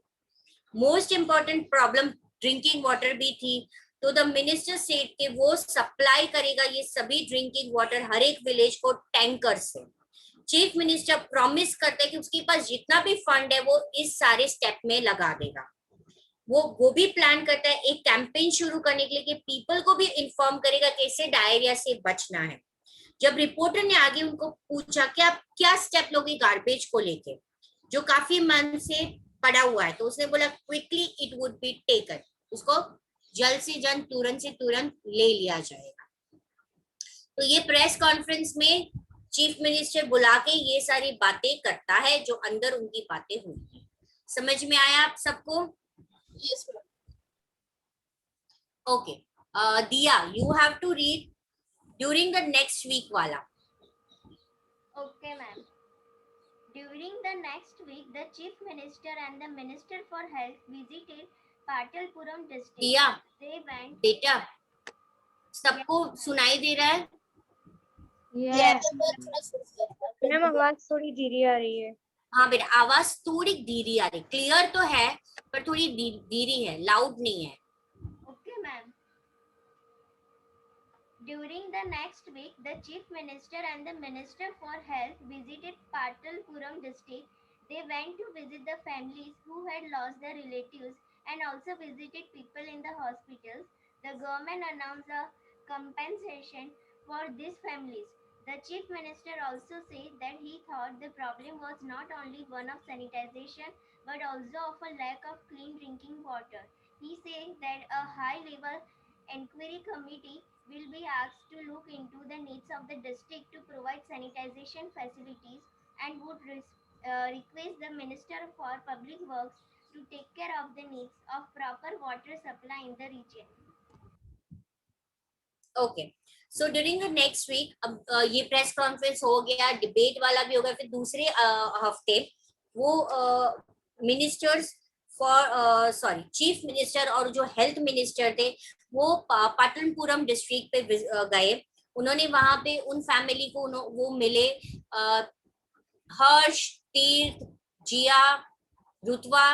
Most important problem drinking water भी थी, तो द मिनिस्टर सेड के वो सप्लाई करेगा ये सभी ड्रिंकिंग वाटर हर एक विलेज को टैंकर से. चीफ मिनिस्टर प्रॉमिस करता है कि उसके पास जितना भी फंड है वो इस सारे स्टेप में लगा देगा. वो भी प्लान करता है एक कैंपेन शुरू करने के लिए कि पीपल को भी इन्फॉर्म करेगा कैसे डायरिया से बचना है. जब रिपोर्टर ने आगे उनको पूछा कि आप क्या स्टेप लोगे गार्बेज को लेके, जो काफी मन से पड़ा हुआ है, तो उसने बोला quickly it would be taken, उसको जल्द से जल्द तुरंत से तुरंत ले लिया जाएगा। तो ये प्रेस कॉन्फ्रेंस में चीफ मिनिस्टर बुला के ये सारी बातें करता है जो अंदर उनकी बातें हुई हैं। समझ में आया आप सबको? Yes, ma'am. ओके, दिया you have to read during the next week वाला। Okay, ma'am. During the next week, the Chief Minister and the Minister for Health visited Patalpuram district. दिया They went. बेटा, सबको सुनाई दे रहा है? Yes. मैम आवाज थोड़ी धीरे आ रही है। हाँ बेटा, आवाज थोड़ी धीरे आ रही, क्लियर तो है पर थोड़ी धीरे है, लाउड नहीं है। Okay, ma'am. During the next week, the Chief Minister and the Minister for Health visited Patalpuram district. They went to visit the families who had lost their relatives and also visited people in the hospitals. The government announced a compensation for these families. The Chief Minister also said that he thought the problem was not only one of sanitization but also of a lack of clean drinking water. He said that a high-level inquiry committee will be asked to look into the needs of the district to provide sanitization facilities and would request the Minister for Public Works to take care of the needs of proper water supply in the region. Okay, so during the next week, अब ये press conference हो गया, debate वाला भी हो गया, फिर दूसरे हफ्ते वो मिनिस्टर्स फॉर चीफ मिनिस्टर और जो हेल्थ मिनिस्टर थे वो पाटनपुरम डिस्ट्रिक्ट पे गए। उन्होंने वहां पे उन फैमिली को वो मिले, हर्ष, तीर्थ, जिया, रुतवा,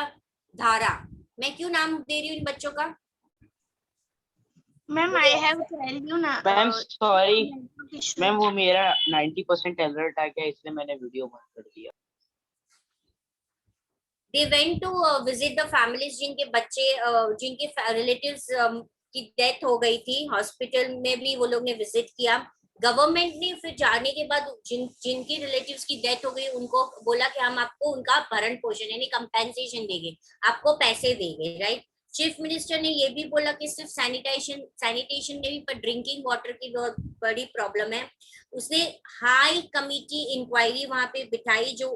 धारा। मैं क्यों नाम दे रही हूँ इन बच्चों का? Ma'am I have tell you ना। मैम सॉरी मैम, वो मेरा 90% अलर्ट आ गया इसलिए मैंने वीडियो बंद कर दिया। They went to visit the families जिनके बच्चे जिनके रिलेटिव्स की डेथ हो गई थी, हॉस्पिटल में भी वो लोग ने विजिट किया। गवर्नमेंट ने फिर जाने के बाद जिनकी रिलेटिव्स की डेथ हो गई उनको बोला कि हम आपको उनका भरण पोषण यानी कंपेंसेशन देंगे, आपको पैसे देंगे, राइट। चीफ मिनिस्टर ने ये भी बोला कि सिर्फ सैनिटेशन नहीं पर ड्रिंकिंग वाटर की बहुत बड़ी प्रॉब्लम है। उसने हाई कमिटी इंक्वायरी वहां पे बिठाई जो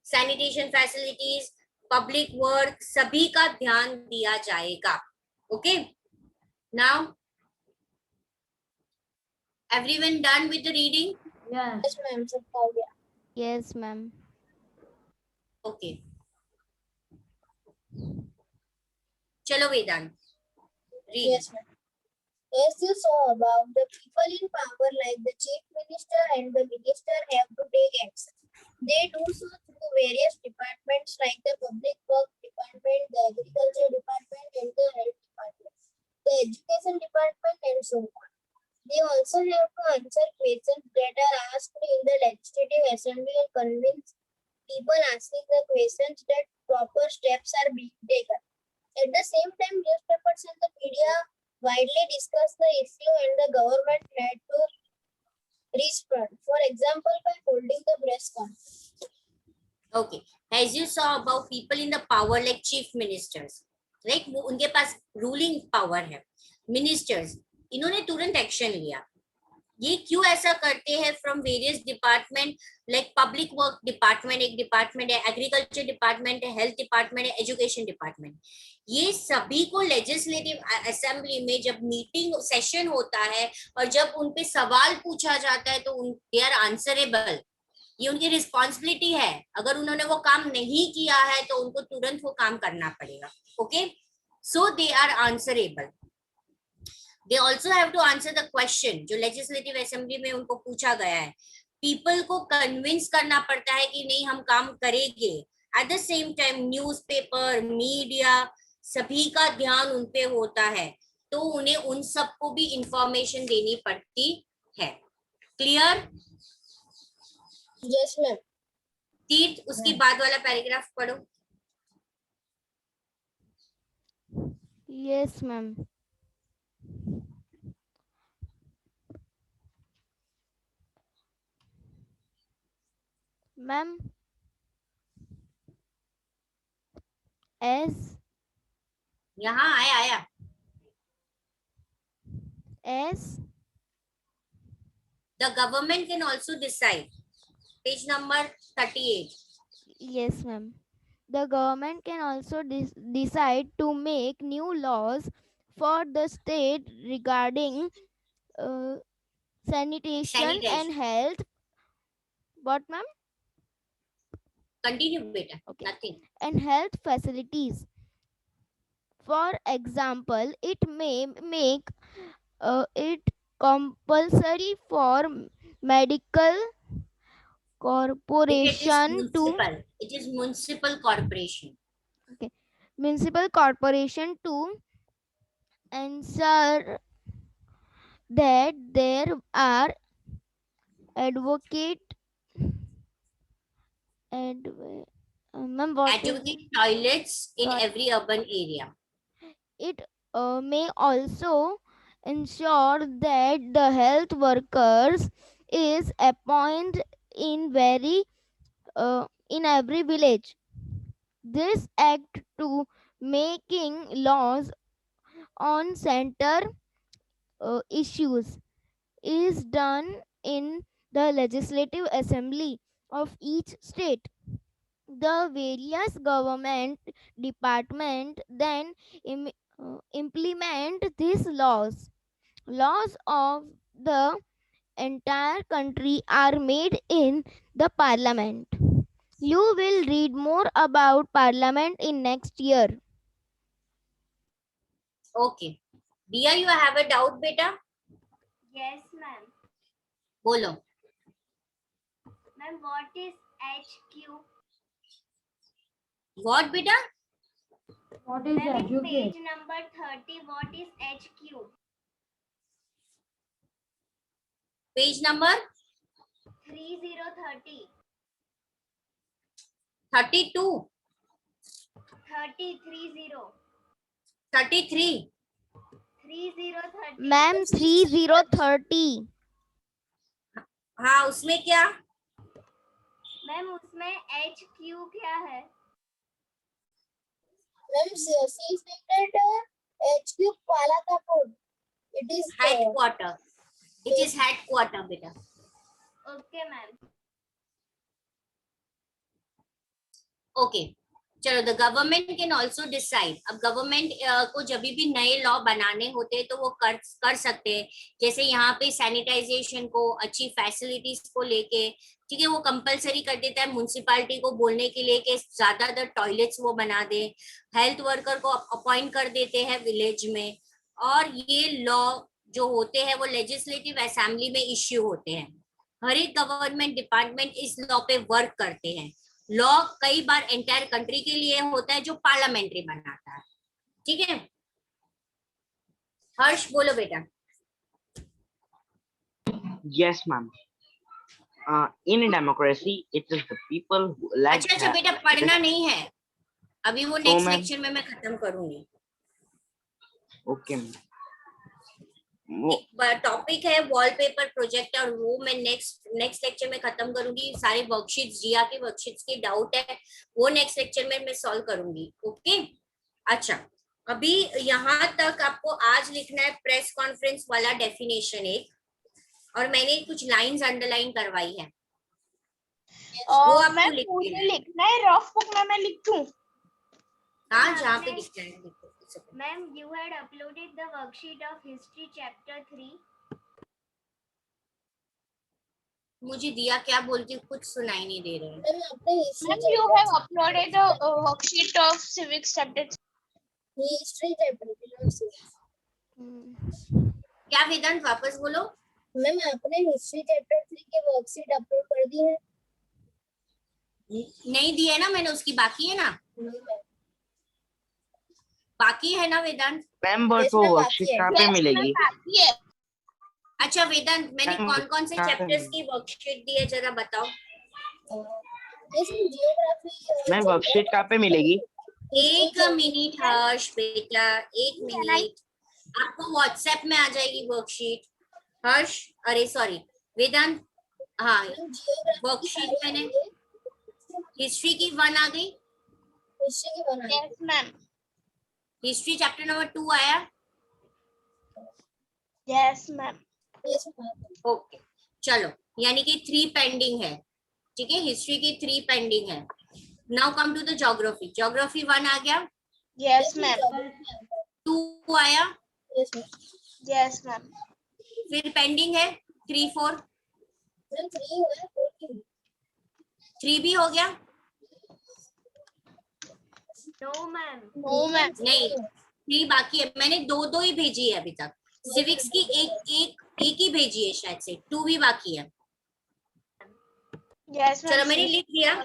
सैनिटेशन फैसिलिटीज, पब्लिक वर्क सभी का ध्यान दिया जाएगा। Okay, now everyone done with the reading? Yes. Yes, ma'am. सबका हो गया। Yes, ma'am. ओके, चलो वेदांत read. Yes, ma'am. As you saw above, the people in power like the chief minister and the minister have to take action. They do so through various departments like the public work department, the agriculture department and the health department, the education department and so on. They also have to answer questions that are asked in the legislative assembly and convince people asking the questions that proper steps are being taken. At the same time, newspapers and the media widely discuss the issue and the government had to respond. For example, by holding the press conference. Okay, as you saw about people in the power like chief ministers, like वो उनके पास ruling power है। Ministers इन्होंने तुरंत action लिया। ये क्यों ऐसा करते हैं? From various department like public work department एक डिपार्टमेंट है, एग्रीकल्चर डिपार्टमेंट है, हेल्थ डिपार्टमेंट है, एजुकेशन डिपार्टमेंट, ये सभी को लेजिस्लेटिव असेंबली में जब मीटिंग सेशन होता है और जब उन पे सवाल पूछा जाता है तो दे आर आंसरेबल। ये उनकी रिस्पॉन्सिबिलिटी है। अगर उन्होंने वो काम नहीं किया है तो उनको तुरंत वो काम करना पड़ेगा। Okay, so they are answerable. They also have to answer the question जो लेजिस्लेटिव असेंबली में उनको पूछा गया है। पीपल को कन्विंस करना पड़ता है कि नहीं हम काम करेंगे। At the same time newspaper, media सभी का ध्यान उन पे होता है, तो उन्हें उन सबको भी इंफॉर्मेशन देनी पड़ती है। क्लियर? Yes, ma'am. तीर्थ उसकी बाद वाला पैराग्राफ पढ़ो। Yes, ma'am. Ma'am, as यहाँ आया as the government can also decide. Page number 38. yes, ma'am. The government can also decide to make new laws for the state regarding uh, sanitation and Sanitation. health. What, ma'am? Continue, beta. Okay. Nothing. And health facilities. For example, it may make it compulsory for medical corporation to It is municipal corporation. municipal corporation to ensure that there are advocate ma'am, what is Adequate toilets in Toi- every urban area. it may also ensure that the health workers is appointed in every village. This act to making laws on center issues is done in the legislative assembly of each state. The various government department then implement these laws. Laws of the entire country are made in the parliament. You will read more about parliament in next year. Okay. Dia, you have a doubt, beta? Yes, ma'am. Bolo. Ma'am, what is HQ? What, beta? What is Ma'am, in educate? page number 30, what is HQ? Page number 3030. 32. 3030. 33. 3030. Ma'am, 3030. हाँ, उसमें क्या? Ma'am उसमें HQ क्या है? Ma'am, see stated HQ Kuala Lumpur. It is Headquarter. It is headquarter, beta. Okay, ma'am. Okay. चलो, the government can also decide. अब government को जब भी नए लॉ बनाने होते हैं तो वो कर सकते हैं. जैसे यहाँ पे सैनिटाइजेशन को, अच्छी फैसिलिटीज को लेके, ठीक है, वो कंपलसरी कर देता है म्युनिसिपैलिटी को बोलने के लिए कि ज्यादातर टॉयलेट्स वो बना दे. हेल्थ वर्कर को अपॉइंट कर देते हैं विलेज में. और ये लॉ जो होते हैं वो लेजिस्लेटिव असेंबली में इश्यू होते हैं. हर एक गवर्नमेंट डिपार्टमेंट इस लॉ पे वर्क करते हैं. लॉ कई बार एंटायर कंट्री के लिए होता है जो पार्लियामेंट्री बनाता है. ठीक है, हर्ष बोलो बेटा. Yes, ma'am. In a democracy, it is the people who elect. अच्छा बेटा, पढ़ना नहीं है अभी, वो नेक्स्ट ma'am. लेक्चर में मैं खत्म करूंगी. Okay, ma'am. वो टॉपिक है वॉलपेपर प्रोजेक्ट और वो मैं नेक्स्ट लेक्चर में खत्म करूंगी. सारे वर्कशीट्स, जिया के वर्कशीट्स के डाउट है वो नेक्स्ट लेक्चर में मैं सॉल्व करूंगी. ओके. अच्छा, अभी यहाँ तक आपको आज लिखना है प्रेस कॉन्फ्रेंस वाला डेफिनेशन एक, और मैंने कुछ लाइंस अंडरलाइन करवाई है. वो आपको मैं लिख पूरे देना है. लिखना है, रफ बुक में मैं लिखूं? हाँ, जहाँ पे लिखना है लिखो. Ma'am, you had uploaded the worksheet of history chapter 3. मुझे दिया क्या बोलती हूँ, कुछ सुनाई नहीं दे रहा है. Ma'am, अपने Ma'am, you have uploaded the worksheet of civics chapter. history chapter not civics. क्या वेदांत, वापस बोलो. मैम, आपने हिस्ट्री चैप्टर 3 के वर्कशीट अपलोड कर दी है? नहीं दिया है ना मैंने, उसकी बाकी है ना. नहीं मैम. बाकी है ना वेदांत. मैम, बट वो वर्कशीट कहाँ पे मिलेगी? अच्छा वेदांत, मैंने मैम, कौन कौन से कहाँ पे चैप्टर्स की वर्कशीट दी है जरा बताओ. इसमें जियोग्राफी. मैम, वर्कशीट कहाँ पे मिलेगी? एक मिनट हर्ष बेटा, एक मिनट. आपको व्हाट्सएप में आ जाएगी वर्कशीट. हर्ष, अरे सॉरी वेदांत. हाँ, वर्कशीट मैंने हिस्ट्री की 1 आ गई, हिस्ट्री की बनाई। Yes, ma'am. History chapter number 2 आया? Yes, ma'am. Yes ma'am. Okay चलो, यानी कि 3 पेंडिंग है, ठीक है, हिस्ट्री की 3 पेंडिंग है। Now come to the geography. Geography 1 आ गया, Yes, ma'am. 2 आया, यस मैम। Yes, ma'am. फिर पेंडिंग है 3 4, मैम 3 हुआ है, 4 की 3 भी हो गया? No, ma'am. नहीं, 3 बाकी है, मैंने 2 ही भेजी है अभी तक। सिविक्स की एक ही भेजी है शायद से, 2 भी बाकी है। Yes, ma'am. चलो मैंने लिख दिया,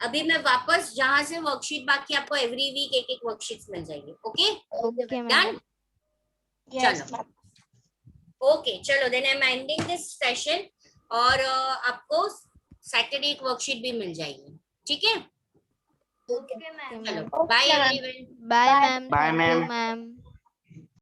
अभी मैं वापस जहां से वर्कशीट बाकी, आपको एवरी वीक एक वर्कशीट मिल जाएगी। Okay okay ma'am. Done? Yes, चलो ma'am. ओके चलो, then I am ending this session, और आपको सैटरडे एक वर्कशीट भी मिल जाएगी, ठीक है? ओके चलो bye everyone. Bye ma'am. Bye, thank you ma'am. Ma'am.